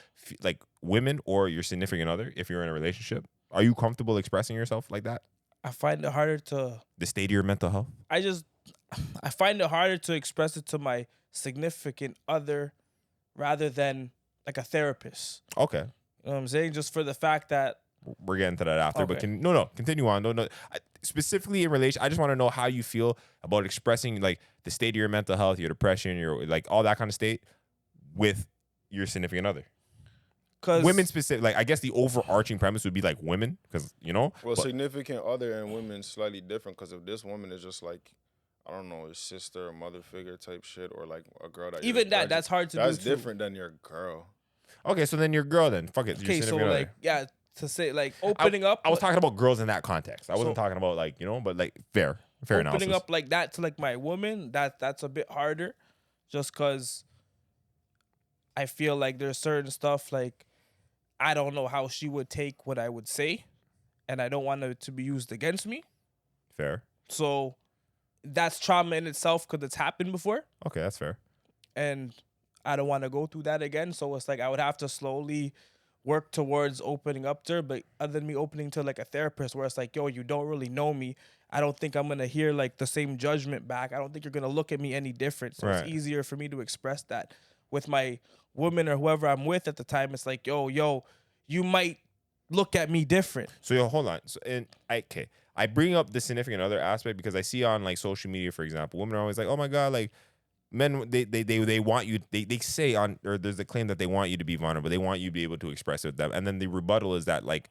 like women or your significant other if you're in a relationship? Are you comfortable expressing yourself like that? I find it harder to. The state of your mental health? I find it harder to express it to my significant other rather than like a therapist. Okay. You know what I'm saying? Just for the fact that We're getting to that after, but Okay. continue on. No. Specifically in relation, I just want to know how you feel about expressing like the state of your mental health, your depression, your like all that kind of state with your significant other. because Women specific, like I guess the overarching premise would be like women, because Well, but- significant other and women slightly different because if this woman is just like, I don't know, a sister or mother figure type shit, or like a girl that even that's hard to that's do. too. different than your girl. okay, so then your girl, then fuck it. your Okay, so significant other. like yeah, to say like opening up. I was talking about girls in that context. I wasn't So- talking about like but like fair opening analysis. up like that to like my woman. That's a bit harder, just because I feel like there's certain stuff like I don't know how she would take what I would say, and I don't want it to be used against me. Fair. So that's trauma in itself because it's happened before, Okay, that's fair. and I don't want to go through that again. So it's like I would have to slowly work towards opening up to her. But other than me opening to like a therapist, where it's like, yo, you don't really know me. I don't think I'm gonna hear like the same judgment back. I don't think you're gonna look at me any different. So Right. it's easier for me to express that with my woman or whoever I'm with at the time. It's like, yo, you might look at me different. So yo, hold on. So, I bring up the significant other aspect because I see on like social media, for example, women are always like, oh my god, like men they want you, they say on, or there's the claim that they want you to be vulnerable, they want you to be able to express it with them, and then the rebuttal is that like,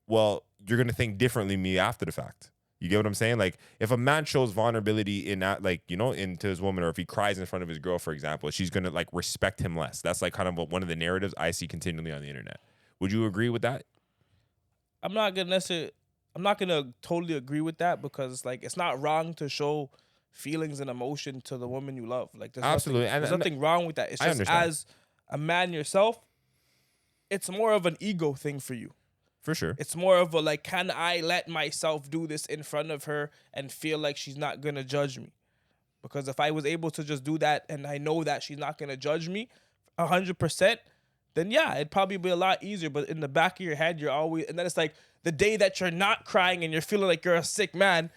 well, you're gonna think differently than me after the fact. You get what I'm saying? Like if a man shows vulnerability in that, like, into his woman, or if he cries in front of his girl, for example, she's gonna like respect him less. That's like kind of one of the narratives I see continually on the internet. Would you agree with that? I'm not gonna totally agree with that because like it's not wrong to show feelings and emotion to the woman you love. Like there's Absolutely. nothing, there's nothing wrong with that. It's I just understand. as a man yourself, it's more of an ego thing for you. For sure. It's more of a like, can I let myself do this in front of her and feel like she's not gonna judge me? Because if I was able to just do that and I know that she's not gonna judge me 100%, then yeah, it'd probably be a lot easier. But in the back of your head, you're always, and then it's like the day that you're not crying and you're feeling like you're a sick man,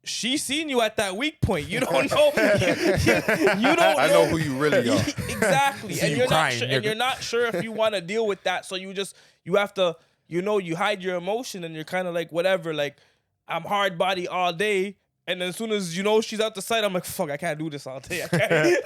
she's seen you at that weak point. You don't know. You don't know. I know who you really are. Exactly. See And you you're not crying, sure, nigga. and you're not sure if you want to deal with that. So you have to, you hide your emotion and you're kind of like, whatever, like I'm hard body all day. And then as soon as she's out the sight, I'm like, fuck, I can't do this all day. I can't.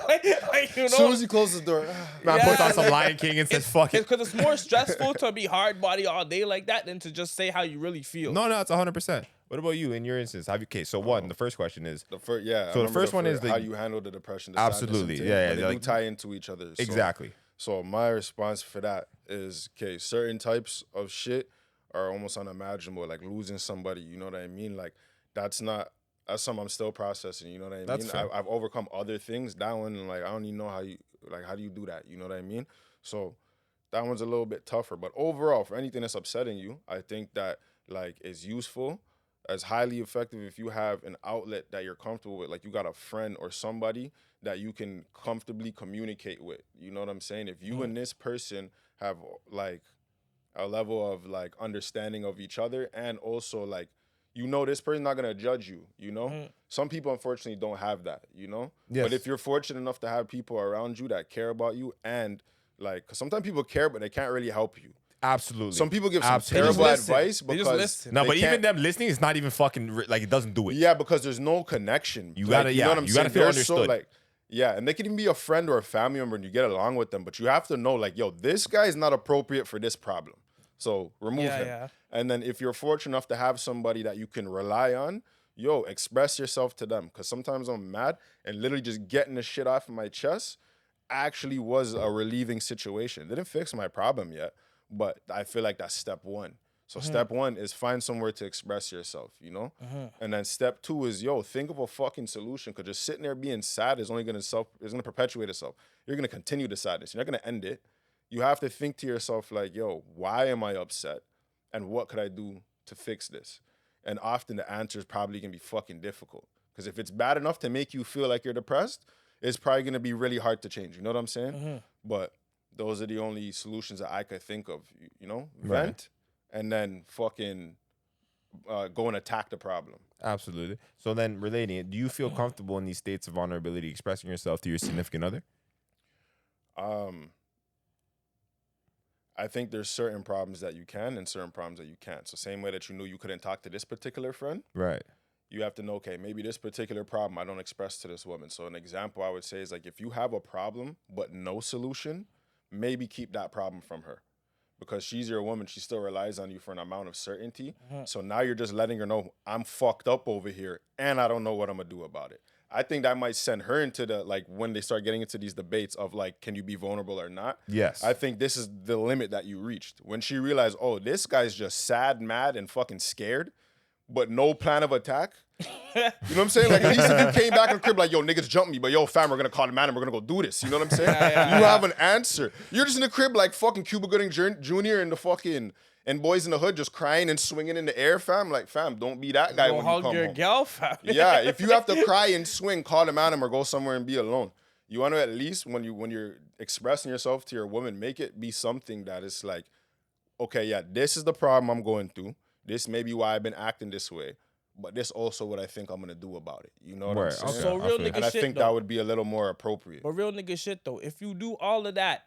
like, As soon as he closes the door, Man Yeah, puts on some like, Lion King and says, fuck it. Because it's more stressful to be hard body all day like that than to just say how you really feel. No, it's 100%. What about you in your instance? Okay, so the first question is the first, yeah. So the first one is how you handle the depression. The Absolutely. sadness, and Yeah, but they like- do tie into each other. So, exactly. So my response for that is, okay, certain types of shit are almost unimaginable, like losing somebody. You know what I mean? Like that's something I'm still processing. You know what I mean? That's fair. I've overcome other things. That one, like I don't even know how do you do that? You know what I mean? So that one's a little bit tougher. But overall, for anything that's upsetting you, I think that like is useful. As highly effective if you have an outlet that you're comfortable with, like you got a friend or somebody that you can comfortably communicate with. You know what I'm saying? If you and this person have like a level of like understanding of each other, and also like this person's not gonna judge you. Some people unfortunately don't have that. Yes. But if you're fortunate enough to have people around you that care about you, and like 'cause sometimes people care but they can't really help you. Absolutely. Some people give some Absolutely. terrible listen. advice They just because listen. No, they but even can't- them listening is not even fucking like it doesn't do it. Yeah, because there's no connection. You Like, gotta- you know yeah, what I'm you saying? gotta feel They're understood. like, yeah, and they can even be a friend or a family member, and you get along with them, but you have to know, like, yo, this guy is not appropriate for this problem, so remove Yeah, him. yeah. And then if you're fortunate enough to have somebody that you can rely on, yo, express yourself to them. Because sometimes I'm mad, and literally just getting the shit off of my chest actually was a relieving situation. It didn't fix my problem yet, but I feel like that's step one. So step one is find somewhere to express yourself, you know? And then step two is, yo, think of a fucking solution. Because just sitting there being sad is only gonna perpetuate itself. You're gonna continue the sadness. You're not gonna end it. You have to think to yourself, like, yo, why am I upset? And what could I do to fix this? And often the answer is probably gonna be fucking difficult. Because if it's bad enough to make you feel like you're depressed, it's probably gonna be really hard to change. You know what I'm saying? But those are the only solutions that I could think of. You know, vent and then fucking go and attack the problem. Absolutely. So then, relating it, do you feel comfortable in these states of vulnerability, expressing yourself to your significant other? I think there's certain problems that you can and certain problems that you can't. So same way that you knew you couldn't talk to this particular friend, Right. you have to know, okay, maybe this particular problem I don't express to this woman. So an example I would say is like, if you have a problem but no solution, maybe keep that problem from her. Because she's your woman, she still relies on you for an amount of certainty. So now you're just letting her know, I'm fucked up over here and I don't know what I'm gonna do about it. I think that might send her into the, like, when they start getting into these debates of like, can you be vulnerable or not? Yes. I think this is the limit that you reached. When she realized, oh, this guy's just sad, mad, and fucking scared, but no plan of attack. You know what I'm saying? Like, at least if you came back in the crib like, yo, niggas jump me, but yo, fam, we're gonna call the man and we're gonna go do this. You know what I'm saying? You have an answer. You're just in the crib like fucking Cuba Gooding Jr. and the fucking and Boys in the Hood just crying and swinging in the air, fam. Like, fam, don't be that guy Go when you hug come your home. gal, fam. Yeah, if you have to cry and swing, call the man or go somewhere and be alone. You want to at least when you're expressing yourself to your woman, make it be something that is like, okay, yeah, this is the problem I'm going through. This may be why I've been acting this way, but this also what I think I'm gonna do about it. You know what Word, I'm saying? okay. So real I feel- nigga And I shit think though. that would be a little more appropriate. But real nigga shit though, if you do all of that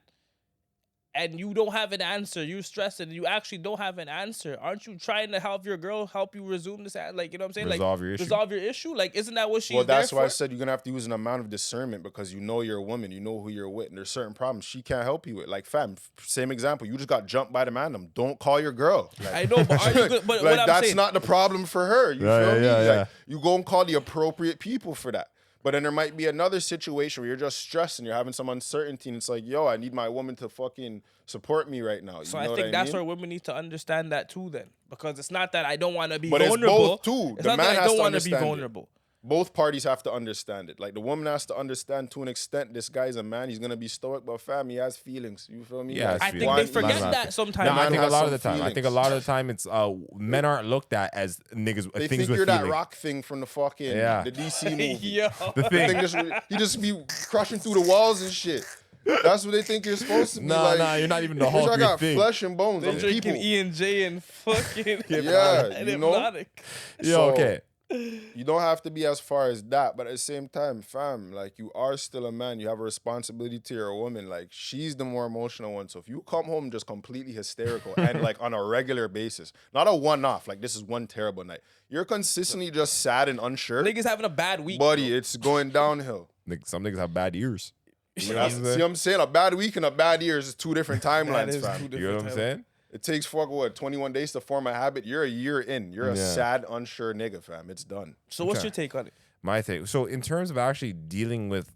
and you don't have an answer, you stress it, and you actually don't have an answer, aren't you trying to help your girl help you resume this? Like, you know what I'm saying? Resolve like, your issue. Resolve your issue. Like, isn't that what she's Well, that's there why I for? said you're gonna have to use an amount of discernment because you know you're a woman, you know who you're with, and there's certain problems she can't help you with. Like, fam, same example, you just got jumped by the Mandem. Don't call your girl. Like, I know, but are you good? But like what I'm that's saying, not the problem for her. You Yeah, feel me? yeah, Like, yeah. you go and call the appropriate people for that. But then there might be another situation where you're just stressed and you're having some uncertainty, and it's like, yo, I need my woman to fucking support me right now. You so know I what think that's mean? where women need to understand that too. Then, because it's not that I don't want to be But it's vulnerable. both, too. It's The not man that I has don't to want to be understand it. vulnerable. Both parties have to understand it. Like, the woman has to understand to an extent this guy's a man. He's going to be stoic, but fam, he has feelings. You feel me? Yeah, Like, I think why- they forget Why- that sometimes. No, I man think a has lot of some the time. I think a feelings. lot of the time it's men aren't looked at as niggas. They things think with you're feeling. that rock thing from the fucking Yeah. the DC movie. Yo. The They thing. think he just be crushing through the walls and shit. That's what they think you're supposed to be like. Nah, you're not even the Bitch, Hulk. I You got think. flesh and bones. They I'm drinking people. E&J and fucking Yeah, and you know? hypnotic. Yo, So, okay. You don't have to be as far as that, but at the same time, fam, like, you are still a man. You have a responsibility to your woman. Like, she's the more emotional one. So if you come home just completely hysterical and like on a regular basis, not a one-off, like this is one terrible night, you're consistently just sad and unsure, Niggas having a bad week. buddy, bro. it's going downhill. Some niggas have bad ears. See what I'm saying? A bad week and a bad year is two different That timelines, is fam. two You know what I'm different saying? It takes 21 days to form a habit. You're a year in. You're a Yeah. sad, unsure nigga, fam. It's done. So what's Okay. your take on it? My thing. So in terms of actually dealing with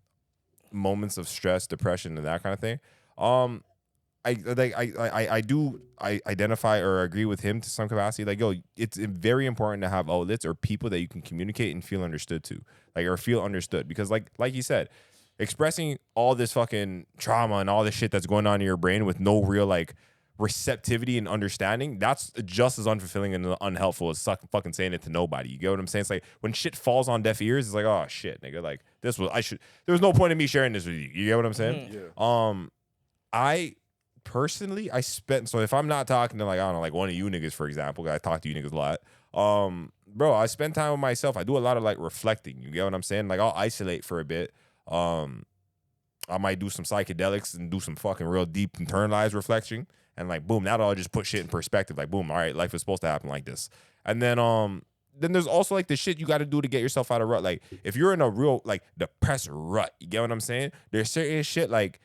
moments of stress, depression, and that kind of thing, I identify or agree with him to some capacity. Like, yo, it's very important to have outlets or people that you can communicate and feel understood to, like, or feel understood. Because like you said, expressing all this fucking trauma and all this shit that's going on in your brain with no real like receptivity and understanding, that's just as unfulfilling and unhelpful as fucking saying it to nobody. You get what I'm saying? It's like when shit falls on deaf ears, it's like, oh shit, nigga, like there was no point in me sharing this with you. You get what I'm saying? Yeah. I personally, so if I'm not talking to, like, I don't know, like one of you niggas, for example, 'cause I talk to you niggas a lot. Bro, I spend time with myself. I do a lot of like reflecting. You get what I'm saying? Like, I'll isolate for a bit. I might do some psychedelics and do some fucking real deep internalized reflection. And like, boom, that'll all just put shit in perspective. Like, boom, all right, life is supposed to happen like this. And then there's also like the shit you got to do to get yourself out of rut. Like, if you're in a real like depressed rut, you get what I'm saying? There's certain shit like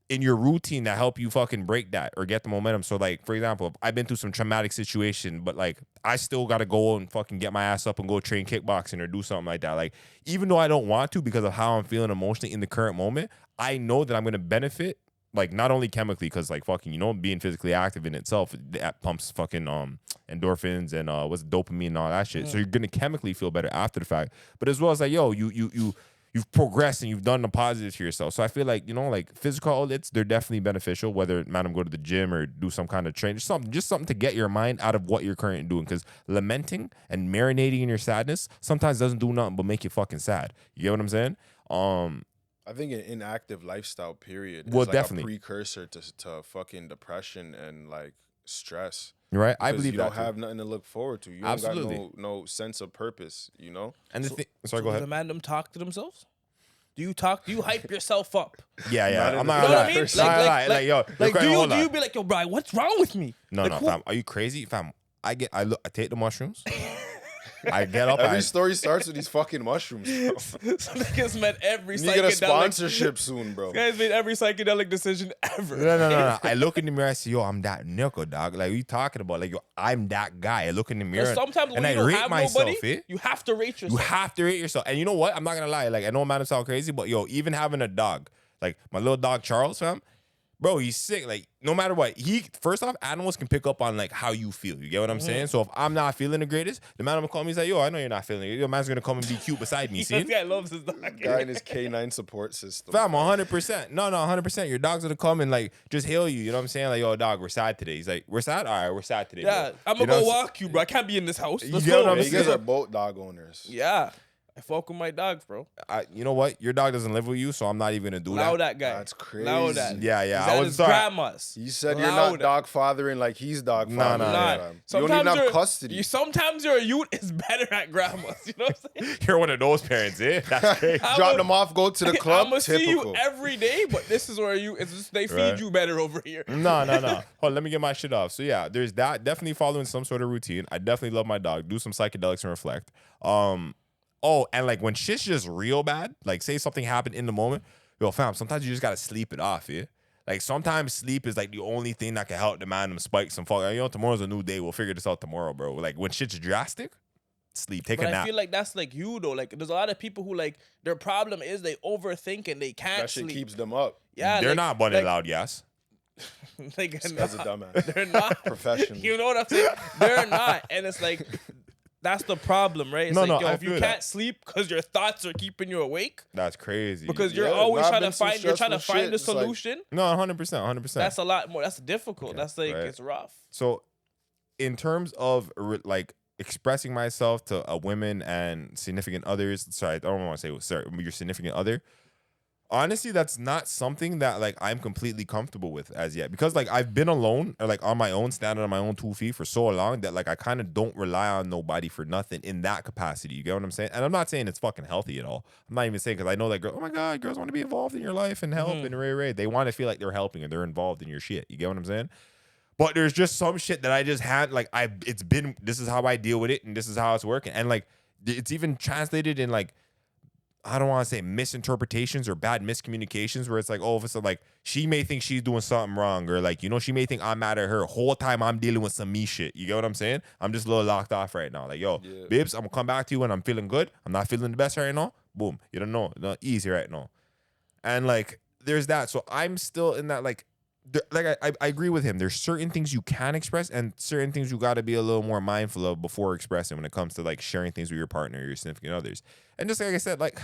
in your routine that help you fucking break that or get the momentum. So like, for example, I've been through some traumatic situation, but like I still got to go and fucking get my ass up and go train kickboxing or do something like that. Like, even though I don't want to because of how I'm feeling emotionally in the current moment, I know that I'm going to benefit, like not only chemically, because like fucking, you know, being physically active in itself, that pumps fucking endorphins and what's dopamine and all that shit. So you're going to chemically feel better after the fact. But as well as like, yo, you've progressed and you've done the positives for yourself. So I feel like, you know, like physical outlets, they're definitely beneficial, whether madam go to the gym or do some kind of training, just something to get your mind out of what you're currently doing. Because lamenting and marinating in your sadness sometimes doesn't do nothing but make you fucking sad. You get what I'm saying? I think an inactive lifestyle period Well, is like definitely a precursor to fucking depression and like stress. right. I Because believe you that don't too. have nothing to look forward to. You Absolutely. don't got no sense of purpose, you know? And the So- thing, sorry, So go do ahead. the Mandem talk to themselves? Do you hype yourself up? Yeah, Not in I'm the not You know gonna what I lie. mean? Not gonna lie. Like, yo, Like, do hold you on. be like, yo, Brian, what's wrong with me? No, Like, no, who- fam. Are you crazy, fam? I take the mushrooms. I get up. Every I story starts with these fucking mushrooms, bro. So niggas met every You need to get a psychedelic. sponsorship soon, bro. This guy's made every psychedelic decision ever. no. I look in the mirror. I say, yo, I'm that nickel, dog. Like, what you talking about? Like, yo, I'm that guy. I look in the mirror. Because sometimes when and you I don't rate have myself, nobody, you have to rate You yourself. have to rate yourself. And you know what? I'm not gonna lie. Like, I know it might sound crazy, but yo, even having a dog, like my little dog Charles, fam, bro, he's sick. Like, no matter what, first off, animals can pick up on like how you feel. You get what I'm saying? So if I'm not feeling the greatest, the man will call me. He's like, yo, I know you're not feeling it. Your man's gonna come and be cute beside me. See? This guy loves his dog. Guy in his K9 support system. Fam, 100%. No, 100%. Your dog's gonna come and like just hail you. You know what I'm saying? Like, yo, dog, we're sad today. He's like, we're sad. All right, we're sad today. Yeah, bro. I'm You gonna know go what I'm walk you, bro. I can't be in this house. Let's get what go. I'm Yeah, you guys saying? are both dog owners. Yeah, I fuck with my dogs, bro. You know what? Your dog doesn't live with you, so I'm not even gonna do Allow that. that guy. That's crazy. Allow that. Yeah. He's I at was his sorry. grandma's. You said you're Allow not that. dog fathering like he's dog No, fathering. no. Nah, You don't even have you're- custody. Sometimes your youth is better at grandma's. You know what I'm saying? You're one of those parents, eh? That's crazy. Drop them off, go to the club. I'm gonna see Typical. you every day, but this is where it's just they feed Right. you better over here. No. Hold on, let me get my shit off. So yeah, there's that. Definitely following some sort of routine. I definitely love my dog. Do some psychedelics and reflect. Oh, and like when shit's just real bad, like say something happened in the moment, yo, fam, sometimes you just gotta sleep it off, yeah? Like sometimes sleep is like the only thing that can help the man them spike some fuck. You know, tomorrow's a new day. We'll figure this out tomorrow, bro. Like when shit's drastic, sleep. Take But a I nap. feel like that's like you though. Like there's a lot of people who like their problem is they overthink and they can't That shit sleep. keeps them up. Yeah, They're like, not bunny like, loud, yes. Like, That's a dumbass. they're not Professional. You know what I'm saying? They're not, and it's like that's the problem, right? It's No, like, no, yo, I if you feel can't that. sleep because your thoughts are keeping you awake, That's crazy. because you're Yeah, always nah, trying to been some find, you're trying to stressful find shit. the It's like- solution. no, 100%. That's a lot more. That's difficult. Okay, That's like right. it's rough. So, in terms of like expressing myself to a women and significant others, sorry, I don't want to say sorry, your significant other. Honestly, that's not something that like I'm completely comfortable with as yet, because like I've been alone or like on my own, standing on my own 2 feet for so long that like I kind of don't rely on nobody for nothing in that capacity. You get what I'm saying? And I'm not saying it's fucking healthy at all. I'm not even saying, because I know that girl. Oh my god, girls want to be involved in your life and help and ray. They want to feel like they're helping and they're involved in your shit. You get what I'm saying? But there's just some shit that I just had, like, this is how I deal with it and this is how it's working. And like, it's even translated in like, I don't want to say misinterpretations or bad miscommunications where it's like, oh, if it's like, she may think she's doing something wrong, or like, you know, she may think I'm mad at her. Whole time I'm dealing with some me shit. You get what I'm saying? I'm just a little locked off right now. Like, yo, babes, I'm gonna come back to you when I'm feeling good. I'm not feeling the best right now. Boom. You don't know. Not easy right now. And like, there's that. So I'm still in that, like I agree with him. There's certain things you can express and certain things you got to be a little more mindful of before expressing when it comes to like sharing things with your partner or your significant others. And just like I said, like,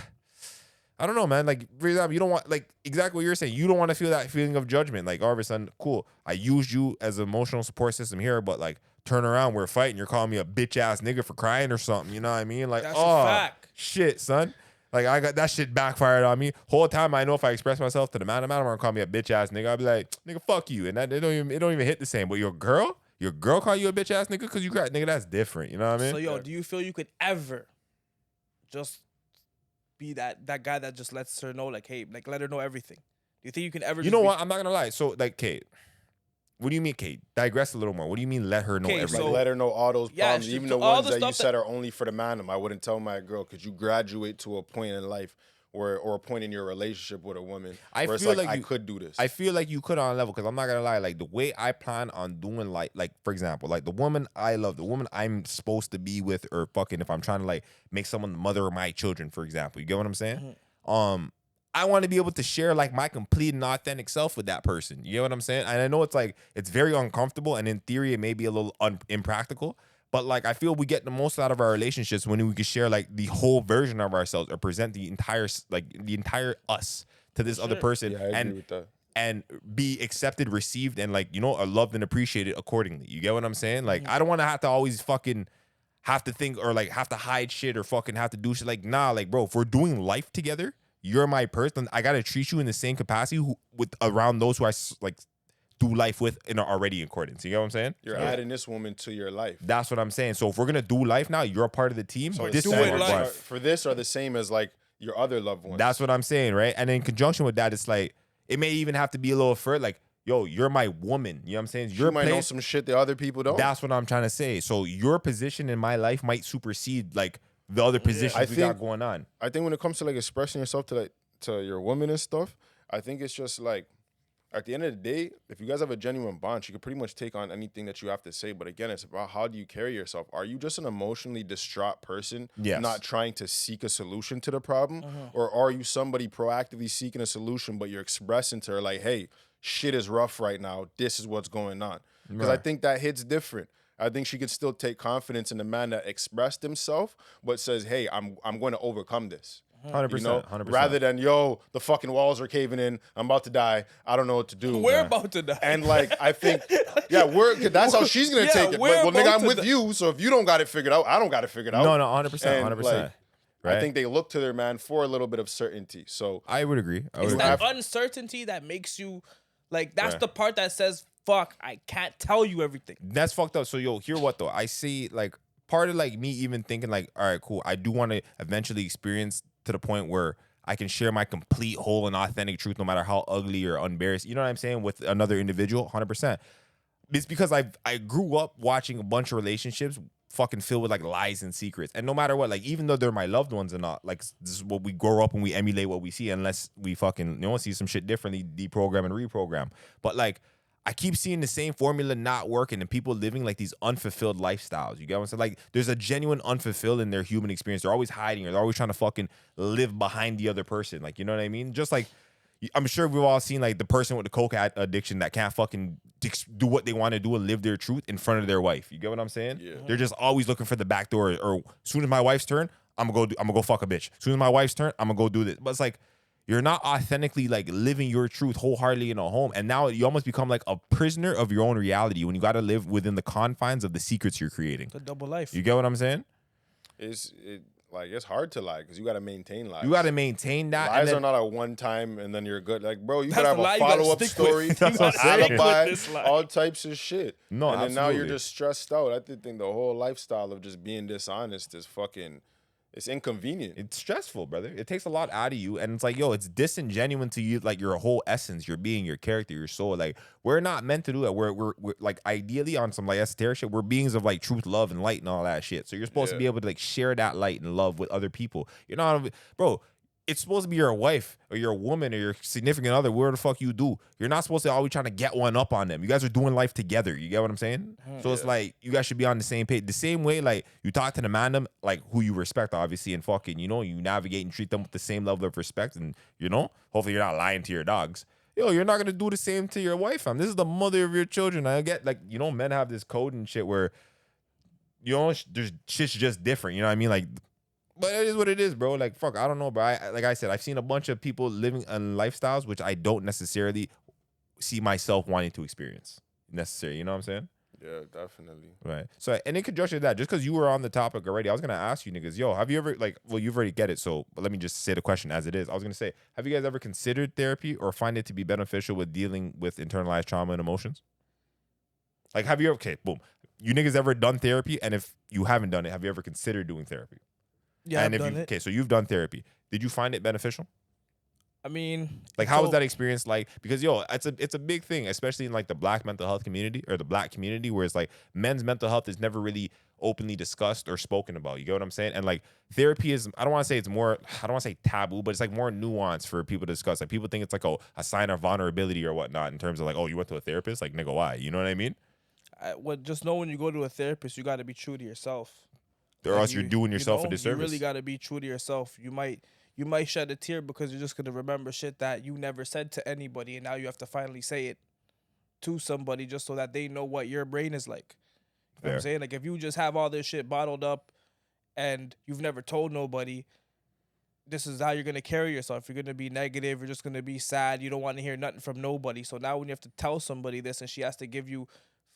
I don't know, man. Like, for example, you don't want, like, exactly what you're saying. You don't want to feel that feeling of judgment. Like, all of a sudden, cool, I used you as an emotional support system here, but like, turn around, we're fighting. You're calling me a bitch ass nigga for crying or something. You know what I mean? Like, That's a oh, fact. shit, son. Like, I got that shit backfired on me. Whole time I know if I express myself to the man gonna call me a bitch ass nigga, I'll be like, nigga, fuck you. And that it don't even hit the same. But your girl call you a bitch ass nigga because you cry, nigga, that's different. You know what I mean? So yo, do you feel you could ever just be that guy that just lets her know, like, hey, like, let her know everything? Do you think you can ever? You know what? I'm not gonna lie. So like, Kate, What do you mean, Kate? Digress a little more. What do you mean let her know Okay, everything? Like, let her know all those Yeah, problems, she- even so the all ones the that you stuff said are only for the Mandem. I wouldn't tell my girl because you graduate to a point in life or a point in your relationship with a woman I where it's feel like, like I you- could do this. I feel like you could on a level because I'm not gonna lie. Like the way I plan on doing, like for example, like the woman I love, the woman I'm supposed to be with, or fucking if I'm trying to like make someone the mother of my children, for example. You get what I'm saying? I want to be able to share like my complete and authentic self with that person. You get what I'm saying? And I know it's like it's very uncomfortable, and in theory it may be a little impractical. But like I feel we get the most out of our relationships when we can share like the whole version of ourselves or present the entire us to this other person, yeah, I agree with that. and be accepted, received, and like loved and appreciated accordingly. You get what I'm saying? Like I don't want to have to always fucking have to think or like have to hide shit or fucking have to do shit. Like nah, like bro, if we're doing life together, you're my person. I gotta treat you in the same capacity with around those who I like do life with in already accordance. You get what I'm saying? You're adding this woman to your life. That's what I'm saying. So if we're gonna do life now, you're a part of the team. So This the is do it our life. life. for this are the same as like your other loved ones. That's what I'm saying, right? And in conjunction with that, it's like it may even have to be a little further. Like, yo, you're my woman. You know what I'm saying? you Your might know place. some shit that other people don't. That's what I'm trying to say. So your position in my life might supersede like the other positions I we got think- going on. I think when it comes to like expressing yourself to your woman and stuff, I think it's just like at the end of the day, if you guys have a genuine bond, you can pretty much take on anything that you have to say. But again, it's about how do you carry yourself? Are you just an emotionally distraught person, Yes. not trying to seek a solution to the problem? Or are you somebody proactively seeking a solution, but you're expressing to her like, hey, shit is rough right now. This is what's going on. Because I Right. think that hits different. I think she could still take confidence in the man that expressed himself, but says, hey, I'm going to overcome this. 100%. You know, 100%. rather than yo, the fucking walls are caving in. I'm about to die. I don't know what to do. We're about to die. And like I think, yeah, that's how she's gonna Yeah, take it. we're Well, nigga, about I'm to with die. you. So if you don't got it figured out, I don't got it figured out. No, 100%. And, 100%. like, Right? I think they look to their man for a little bit of certainty. So I would agree. I would It's agree. that uncertainty that makes you like that's Right. the part that says fuck, I can't tell you everything. That's fucked up. So yo, hear what though? I see like part of like me even thinking like, all right, cool. I do want to eventually experience to the point where I can share my complete, whole, and authentic truth, no matter how ugly or embarrassed. You know what I'm saying? With another individual, 100%. It's because I grew up watching a bunch of relationships fucking filled with like lies and secrets. And no matter what, like even though they're my loved ones or not, like this is what we grow up and we emulate what we see, unless we fucking see some shit differently, deprogram and reprogram. But like I keep seeing the same formula not working and people living like these unfulfilled lifestyles. You get what I'm saying? Like there's a genuine unfulfilled in their human experience. They're always hiding or they're always trying to fucking live behind the other person. Like, you know what I mean? Just like I'm sure we've all seen like the person with the coke addiction that can't fucking do what they want to do and live their truth in front of their wife. You get what I'm saying? Yeah. They're just always looking for the back door. Or as soon as my wife's turn, I'm gonna go fuck a bitch. As soon as my wife's turn, I'm gonna go do this. But it's like you're not authentically like living your truth wholeheartedly in a home, and now you almost become like a prisoner of your own reality when you got to live within the confines of the secrets you're creating. It's a double life. You get what I'm saying? it's hard to lie because you got to maintain lies. You got to maintain that. and Lies then- are not a one time and then you're good. Like, bro, you That's gotta have the lie a you gotta follow up stick story, with. That's what I'm saying. alibi, This lie. all types of shit. No, and then now you're absolutely. just stressed out. I think the whole lifestyle of just being dishonest is fucking. It's inconvenient. It's stressful, brother. It takes a lot out of you, and it's like, yo, it's disingenuous to you, like your whole essence, your being, your character, your soul. Like we're not meant to do that. We're like ideally on some like esoteric shit. We're beings of like truth, love, and light, and all that shit. So you're supposed to Yeah. be able to like share that light and love with other people. You're not, bro. It's supposed to be your wife or your woman or your significant other. Where the fuck you do? You're not supposed to always trying to get one up on them. You guys are doing life together. You get what I'm saying? So it's like you guys should be on the same page. The same way, like you talk to the Mandem, like who you respect, obviously, and fucking, you navigate and treat them with the same level of respect, and hopefully you're not lying to your dogs. Yo, you're not gonna do the same to your wife, fam. This is the mother of your children. I get like men have this code and shit where there's shit's just different. You know what I mean? Like. But it is what it is, bro. Like, fuck, I don't know, bro. Like I said, I've seen a bunch of people living in lifestyles which I don't necessarily see myself wanting to experience. Necessary, you know what I'm saying? Yeah, definitely. Right. So, and in conjunction with that, just because you were on the topic already, I was gonna ask you niggas, yo, have you ever you've already get it, so but let me just say the question as it is. I was gonna say, have you guys ever considered therapy or find it to be beneficial with dealing with internalized trauma and emotions? Like, have you ever? Okay, boom. You niggas ever done therapy? And if you haven't done it, have you ever considered doing therapy? Yeah, And I've if done you it. okay, so you've done therapy. Did you find it beneficial? I mean, Like, how was so that experience like? Because it's a big thing, especially in like the black mental health community or the black community, where it's like men's mental health is never really openly discussed or spoken about. You get what I'm saying? And like therapy is, I don't want to say it's more, I don't want to say taboo, but it's like more nuanced for people to discuss. Like people think it's like a sign of vulnerability or whatnot in terms of like, oh, you went to a therapist, like nigga, why? You know what I mean? just know when you go to a therapist, you got to be true to yourself. Or else you're doing You yourself a know, you disservice. really got to be true to yourself. You might shed a tear because you're just gonna remember shit that you never said to anybody, and now you have to finally say it to somebody just so that they know what your brain is like. You know what I'm Fair. saying? Like if you just have all this shit bottled up and you've never told nobody, this is how you're gonna carry yourself. You're gonna be negative. You're just gonna be sad. You don't want to hear nothing from nobody. So now when you have to tell somebody this, and she has to give you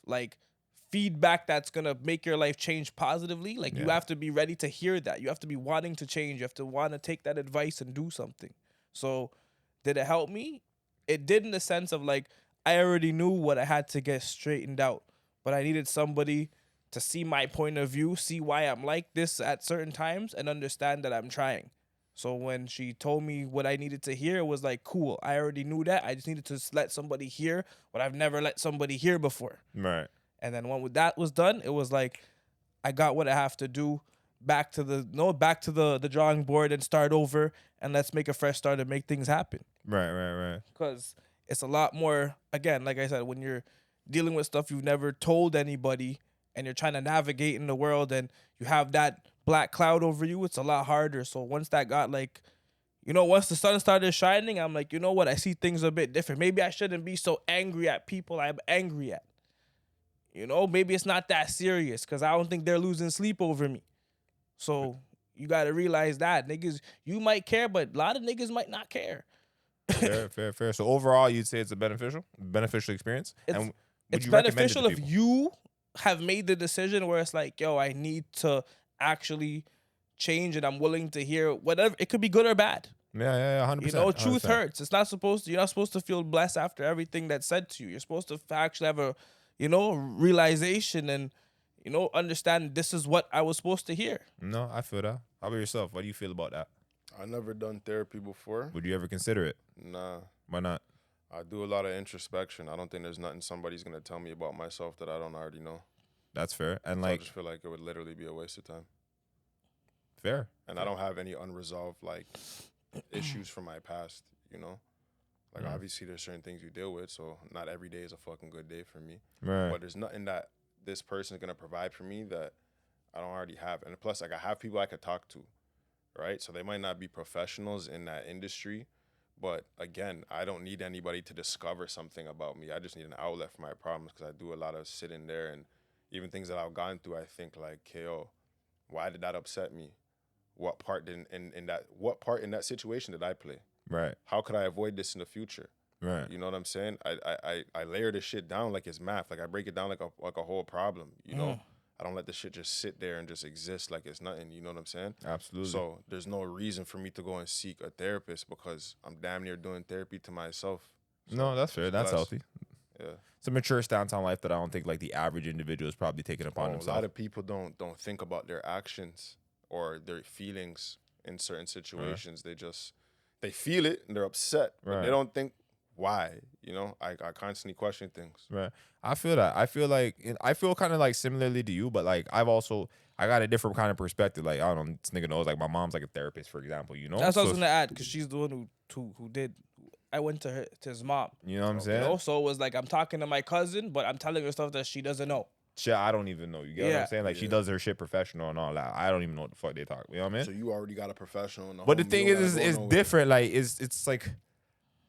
like feedback that's gonna make your life change positively, like you Yeah. have to be ready to hear that. You have to be wanting to change. You have to want to take that advice and do something. So did it help me? It did in the sense of like I already knew what I had to get straightened out, but I needed somebody to see my point of view, see why I'm like this at certain times, and understand that I'm trying. So when she told me what I needed to hear, it was like, cool. I already knew that. I just needed to let somebody hear what I've never let somebody hear before. Right. And then when that was done, it was like, I got what I have to do. Back to the drawing board and start over, and let's make a fresh start and make things happen. Right. Because it's a lot more, again, like I said, when you're dealing with stuff you've never told anybody and you're trying to navigate in the world and you have that black cloud over you, it's a lot harder. So once that got like, once the sun started shining, I'm like, you know what? I see things a bit different. Maybe I shouldn't be so angry at people I'm angry at. Maybe it's not that serious because I don't think they're losing sleep over me. So you got to realize that. Niggas, you might care, but a lot of niggas might not care. Fair. So overall, you'd say it's a beneficial experience. It's, And would it's you recommend it beneficial to if people? you have made the decision where it's like, yo, I need to actually change and I'm willing to hear whatever. It could be good or bad. Yeah, 100%. Truth 100%. hurts. You're not supposed to feel blessed after everything that's said to you. You're supposed to actually have a, realization and, understand this is what I was supposed to hear. No, I feel that. How about yourself? What do you feel about that? I never done therapy before. Would you ever consider it? Nah. Why not? I do a lot of introspection. I don't think there's nothing somebody's gonna tell me about myself that I don't already know. That's fair. And So I like, just feel like it would literally be a waste of time. fair. And I don't have any unresolved like issues from my past, Like obviously there's certain things you deal with, so not every day is a fucking good day for me. Right. But there's nothing that this person is gonna provide for me that I don't already have. And plus, like I have people I could talk to, right? So they might not be professionals in that industry, but again, I don't need anybody to discover something about me. I just need an outlet for my problems because I do a lot of sitting there and even things that I've gone through. I think like, KO, why did that upset me? What part what part in that situation did I play? Right. How could I avoid this in the future? Right. You know what I'm saying? I layer this shit down like it's math. Like I break it down like a whole problem. I don't let this shit just sit there and just exist like it's nothing. You know what I'm saying? Absolutely. So there's no reason for me to go and seek a therapist because I'm damn near doing therapy to myself. So no, that's fair. That's less. healthy. Yeah. It's a mature stance on life that I don't think like the average individual is probably taking upon A himself. lot of people don't think about their actions or their feelings in certain situations. They feel it and they're upset, but they don't think why. I constantly question things. Right. I feel that. I feel kind of like similarly to you, but like I got a different kind of perspective. Like I don't know, this nigga knows like my mom's like a therapist, for example. That's what I was gonna add because she's the one who did. I went to his mom. You know what I'm saying? So it was like I'm talking to my cousin, but I'm telling her stuff that she doesn't know. Shit, I don't even know. You get what I'm saying? Like she does her shit professional and all that. I don't even know what the fuck they talk. You know what I mean? So you already got a professional in the But the home, thing you don't is gotta go it's nowhere. different. Like it's like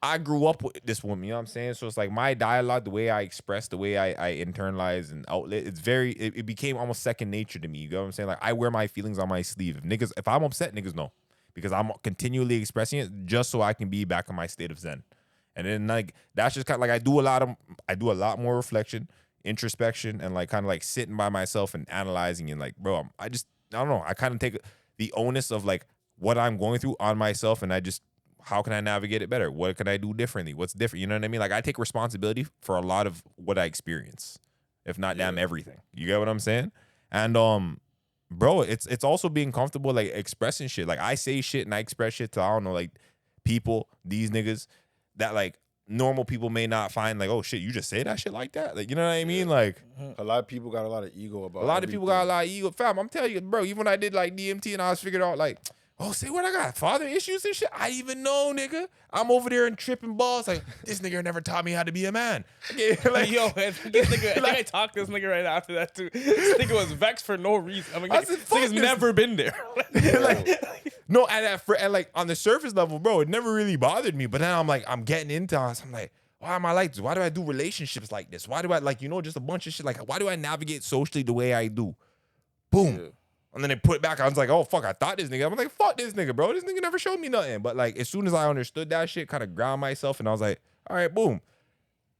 I grew up with this woman, you know what I'm saying? So it's like my dialogue, the way I express, the way I internalize and outlet, it became almost second nature to me. You know what I'm saying? Like I wear my feelings on my sleeve. If I'm upset, niggas know. Because I'm continually expressing it just so I can be back in my state of zen. And then like that's just kind of like I do a lot more reflection, introspection, and like kind of like sitting by myself and analyzing and like, bro, I don't know. I kind of take the onus of like what I'm going through on myself, and how can I navigate it better? What can I do differently? What's different? You know what I mean? Like I take responsibility for a lot of what I experience, if not damn everything. You get what I'm saying? And bro, it's also being comfortable like expressing shit. Like I say shit and I express shit to I don't know like people, these niggas that like normal people may not find like, oh shit, you just say that shit like that? Like, you know what I mean? Like A lot of people got a lot of ego about a lot of people got a lot of ego. Fam, I'm telling you, bro, even when I did like DMT and I was figured out like, oh, say what I got? Father issues and shit? I even know, nigga. I'm over there and tripping balls. Like, this nigga never taught me how to be a man. Like, yo, this nigga, I think I talked to this nigga right after that too. This nigga was vexed for no reason. I'm like, I said, this fuck nigga's this. never been there. No, and like on the surface level, bro, it never really bothered me. But then I'm like, I'm getting into it. I'm like, why am I like this? Why do I do relationships like this? Why do I like, just a bunch of shit? Like, why do I navigate socially the way I do? Boom. Yeah. And then they put it back. I was like, oh, fuck, I thought this nigga. I'm like, fuck this nigga, bro. This nigga never showed me nothing. But like, as soon as I understood that shit, kind of ground myself, and I was like, all right, boom.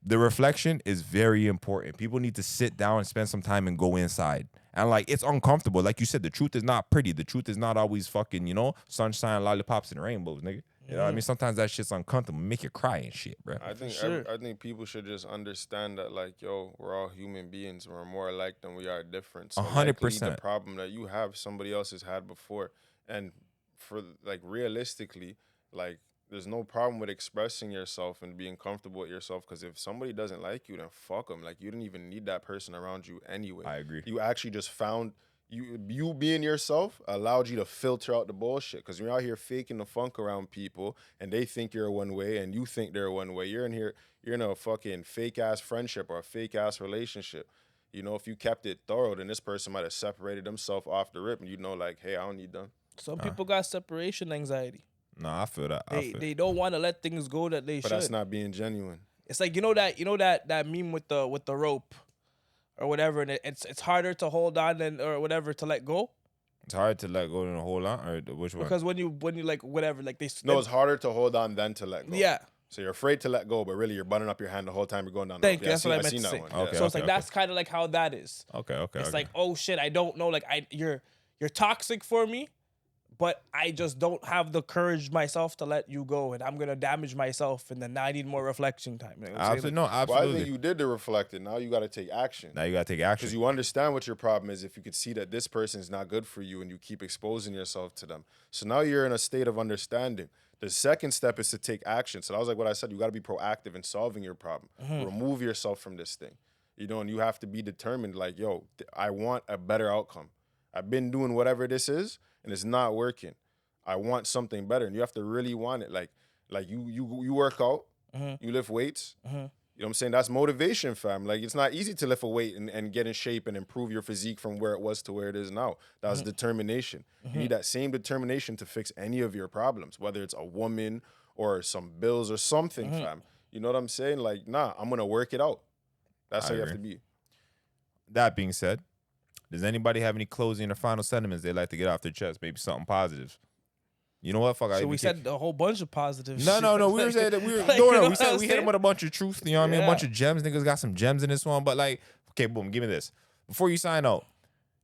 The reflection is very important. People need to sit down and spend some time and go inside. And like, it's uncomfortable. Like you said, the truth is not pretty. The truth is not always fucking, sunshine, lollipops, and rainbows, nigga. You know what I mean? Sometimes that shit's uncomfortable. Make you cry and shit, bro. I think Sure. I think people should just understand that, like, yo, we're all human beings. We're more alike than we are different. So 100%. likely the problem that you have, somebody else has had before. And for like realistically, like, there's no problem with expressing yourself and being comfortable with yourself. Because if somebody doesn't like you, then fuck them. Like, you didn't even need that person around you anyway. I agree. You actually just found. You being yourself allowed you to filter out the bullshit. Because you're out here faking the funk around people and they think you're one way and you think they're one way. You're in a fucking fake ass friendship or a fake ass relationship. If you kept it thorough, then this person might have separated themselves off the rip and like, hey, I don't need them. Some people got separation anxiety. No, I feel that. They don't want to let things go that they But should. that's not being genuine. It's like that meme with the rope or whatever, and it's harder to hold on than or whatever to let go. It's hard to let go than a whole lot, or which one? Because when you like whatever, like they No, it's harder to hold on than to let go. Yeah. So you're afraid to let go, but really you're buttoning up your hand the whole time you're going down. Thank the you. rope. That's what I meant to seen that say. one. Okay. So it's like that's kind of like how that is. Okay. It's like, oh shit, I don't know. Like you're toxic for me, but I just don't have the courage myself to let you go, and I'm gonna damage myself, and then now I need more reflection time. You know what I'm saying? Absolutely, no, Well, I absolutely. think you did the reflecting. Now you got to take action. Now you gotta take Because action. you understand what your problem is if you could see that this person is not good for you and you keep exposing yourself to them. So now you're in a state of understanding. The second step is to take action. So that was like what I said. You got to be proactive in solving your problem. Remove yourself from this thing. And you have to be determined like, yo, I want a better outcome. I've been doing whatever this is and it's not working. I want something better. And you have to really want it. Like you work out, you lift weights. You know what I'm saying? That's motivation, fam. Like, it's not easy to lift a weight and get in shape and improve your physique from where it was to where it is now. That's determination. You need that same determination to fix any of your problems, whether it's a woman or some bills or something, fam. You know what I'm saying? Like, nah, I'm going to work it out. That's I how you have to agree. be. That being said, does anybody have any closing or final sentiments they'd like to get off their chest? Maybe something positive. You know what? Fuck. So we said a whole bunch of positive. No. We were saying that we were. No. We said we hit him with a bunch of truth. You know what I mean? A Yeah. bunch of gems. Niggas got some gems in this one. But like, okay, boom. Give me this. Before you sign out,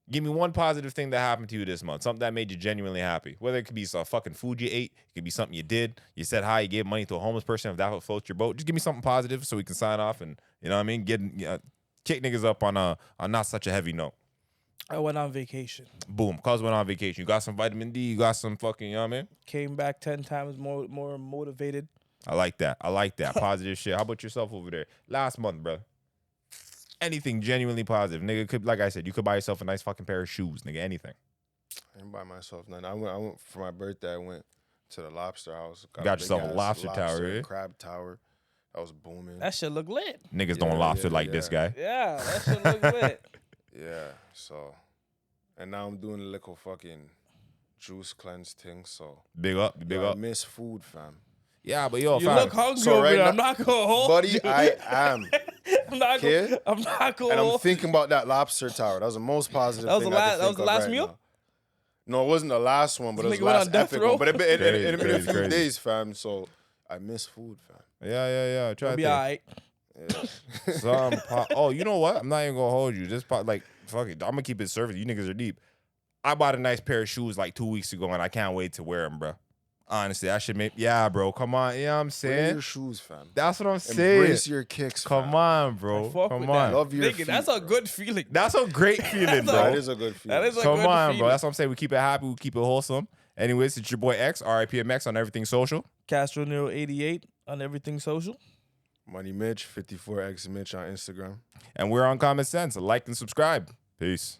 give me one positive thing that happened to you this month. Something that made you genuinely happy. Whether it could be some fucking food you ate, it could be something you did. You said hi. You gave money to a homeless person. If that would float your boat, just give me something positive so we can sign off and you know what I mean. Kick niggas up on not such a heavy note. I went on vacation. Boom. Cause went on vacation. You got some vitamin D. You got some fucking, you know what I mean? Came back 10 times more motivated. I like that. Positive shit. How about yourself over there? Last month, bro. Anything genuinely positive. Nigga, could, like I said, you could buy yourself a nice fucking pair of shoes, nigga. Anything. I didn't buy myself none. I went for my birthday. I went to the lobster house. Got a yourself a big-ass lobster tower, eh? crab tower. That was booming. That shit look lit. Niggas don't lobster like this guy. Yeah, that shit look lit. Yeah, so, and now I'm doing a little fucking juice cleanse thing, so. Big up. I miss food, fam. Yeah, but yo, You fam. look hungry So over right there. now- I'm not gonna hold Buddy, you. I am. I'm not Kid? gonna. I'm not gonna. And I'm hold thinking about that lobster tower. That was the most positive That was thing the I last- could that was think the of last right meal? now. No, it wasn't the last one, but This it was nigga the went last on death epic row? one. But it been in a Crazy, few crazy. days, fam, so I miss food, fam. Yeah. Try It'll be to all right. Oh, you know what? I'm not even gonna hold you. Just like fuck it. I'm gonna keep it surface. You niggas are deep. I bought a nice pair of shoes like 2 weeks ago, and I can't wait to wear them, bro. Honestly, I should make. Yeah, bro. Come on. You know what I'm Wear saying? your shoes, fam. That's what I'm saying. Embrace your kicks, fam. Come on, bro. I fuck Come with on. that. Love your Nigga, feet, that's a bro. good feeling. That's a great feeling, That's a- bro. That is a good feeling. That is a Come good on, bro. feeling. That's what I'm saying. We keep it happy. We keep it wholesome. Anyways, it's your boy X, RIPMX on everything social. Castro Nero 88 on everything social. Money Mitch, 54X Mitch on Instagram. And we're on Common Sense. Like and subscribe. Peace.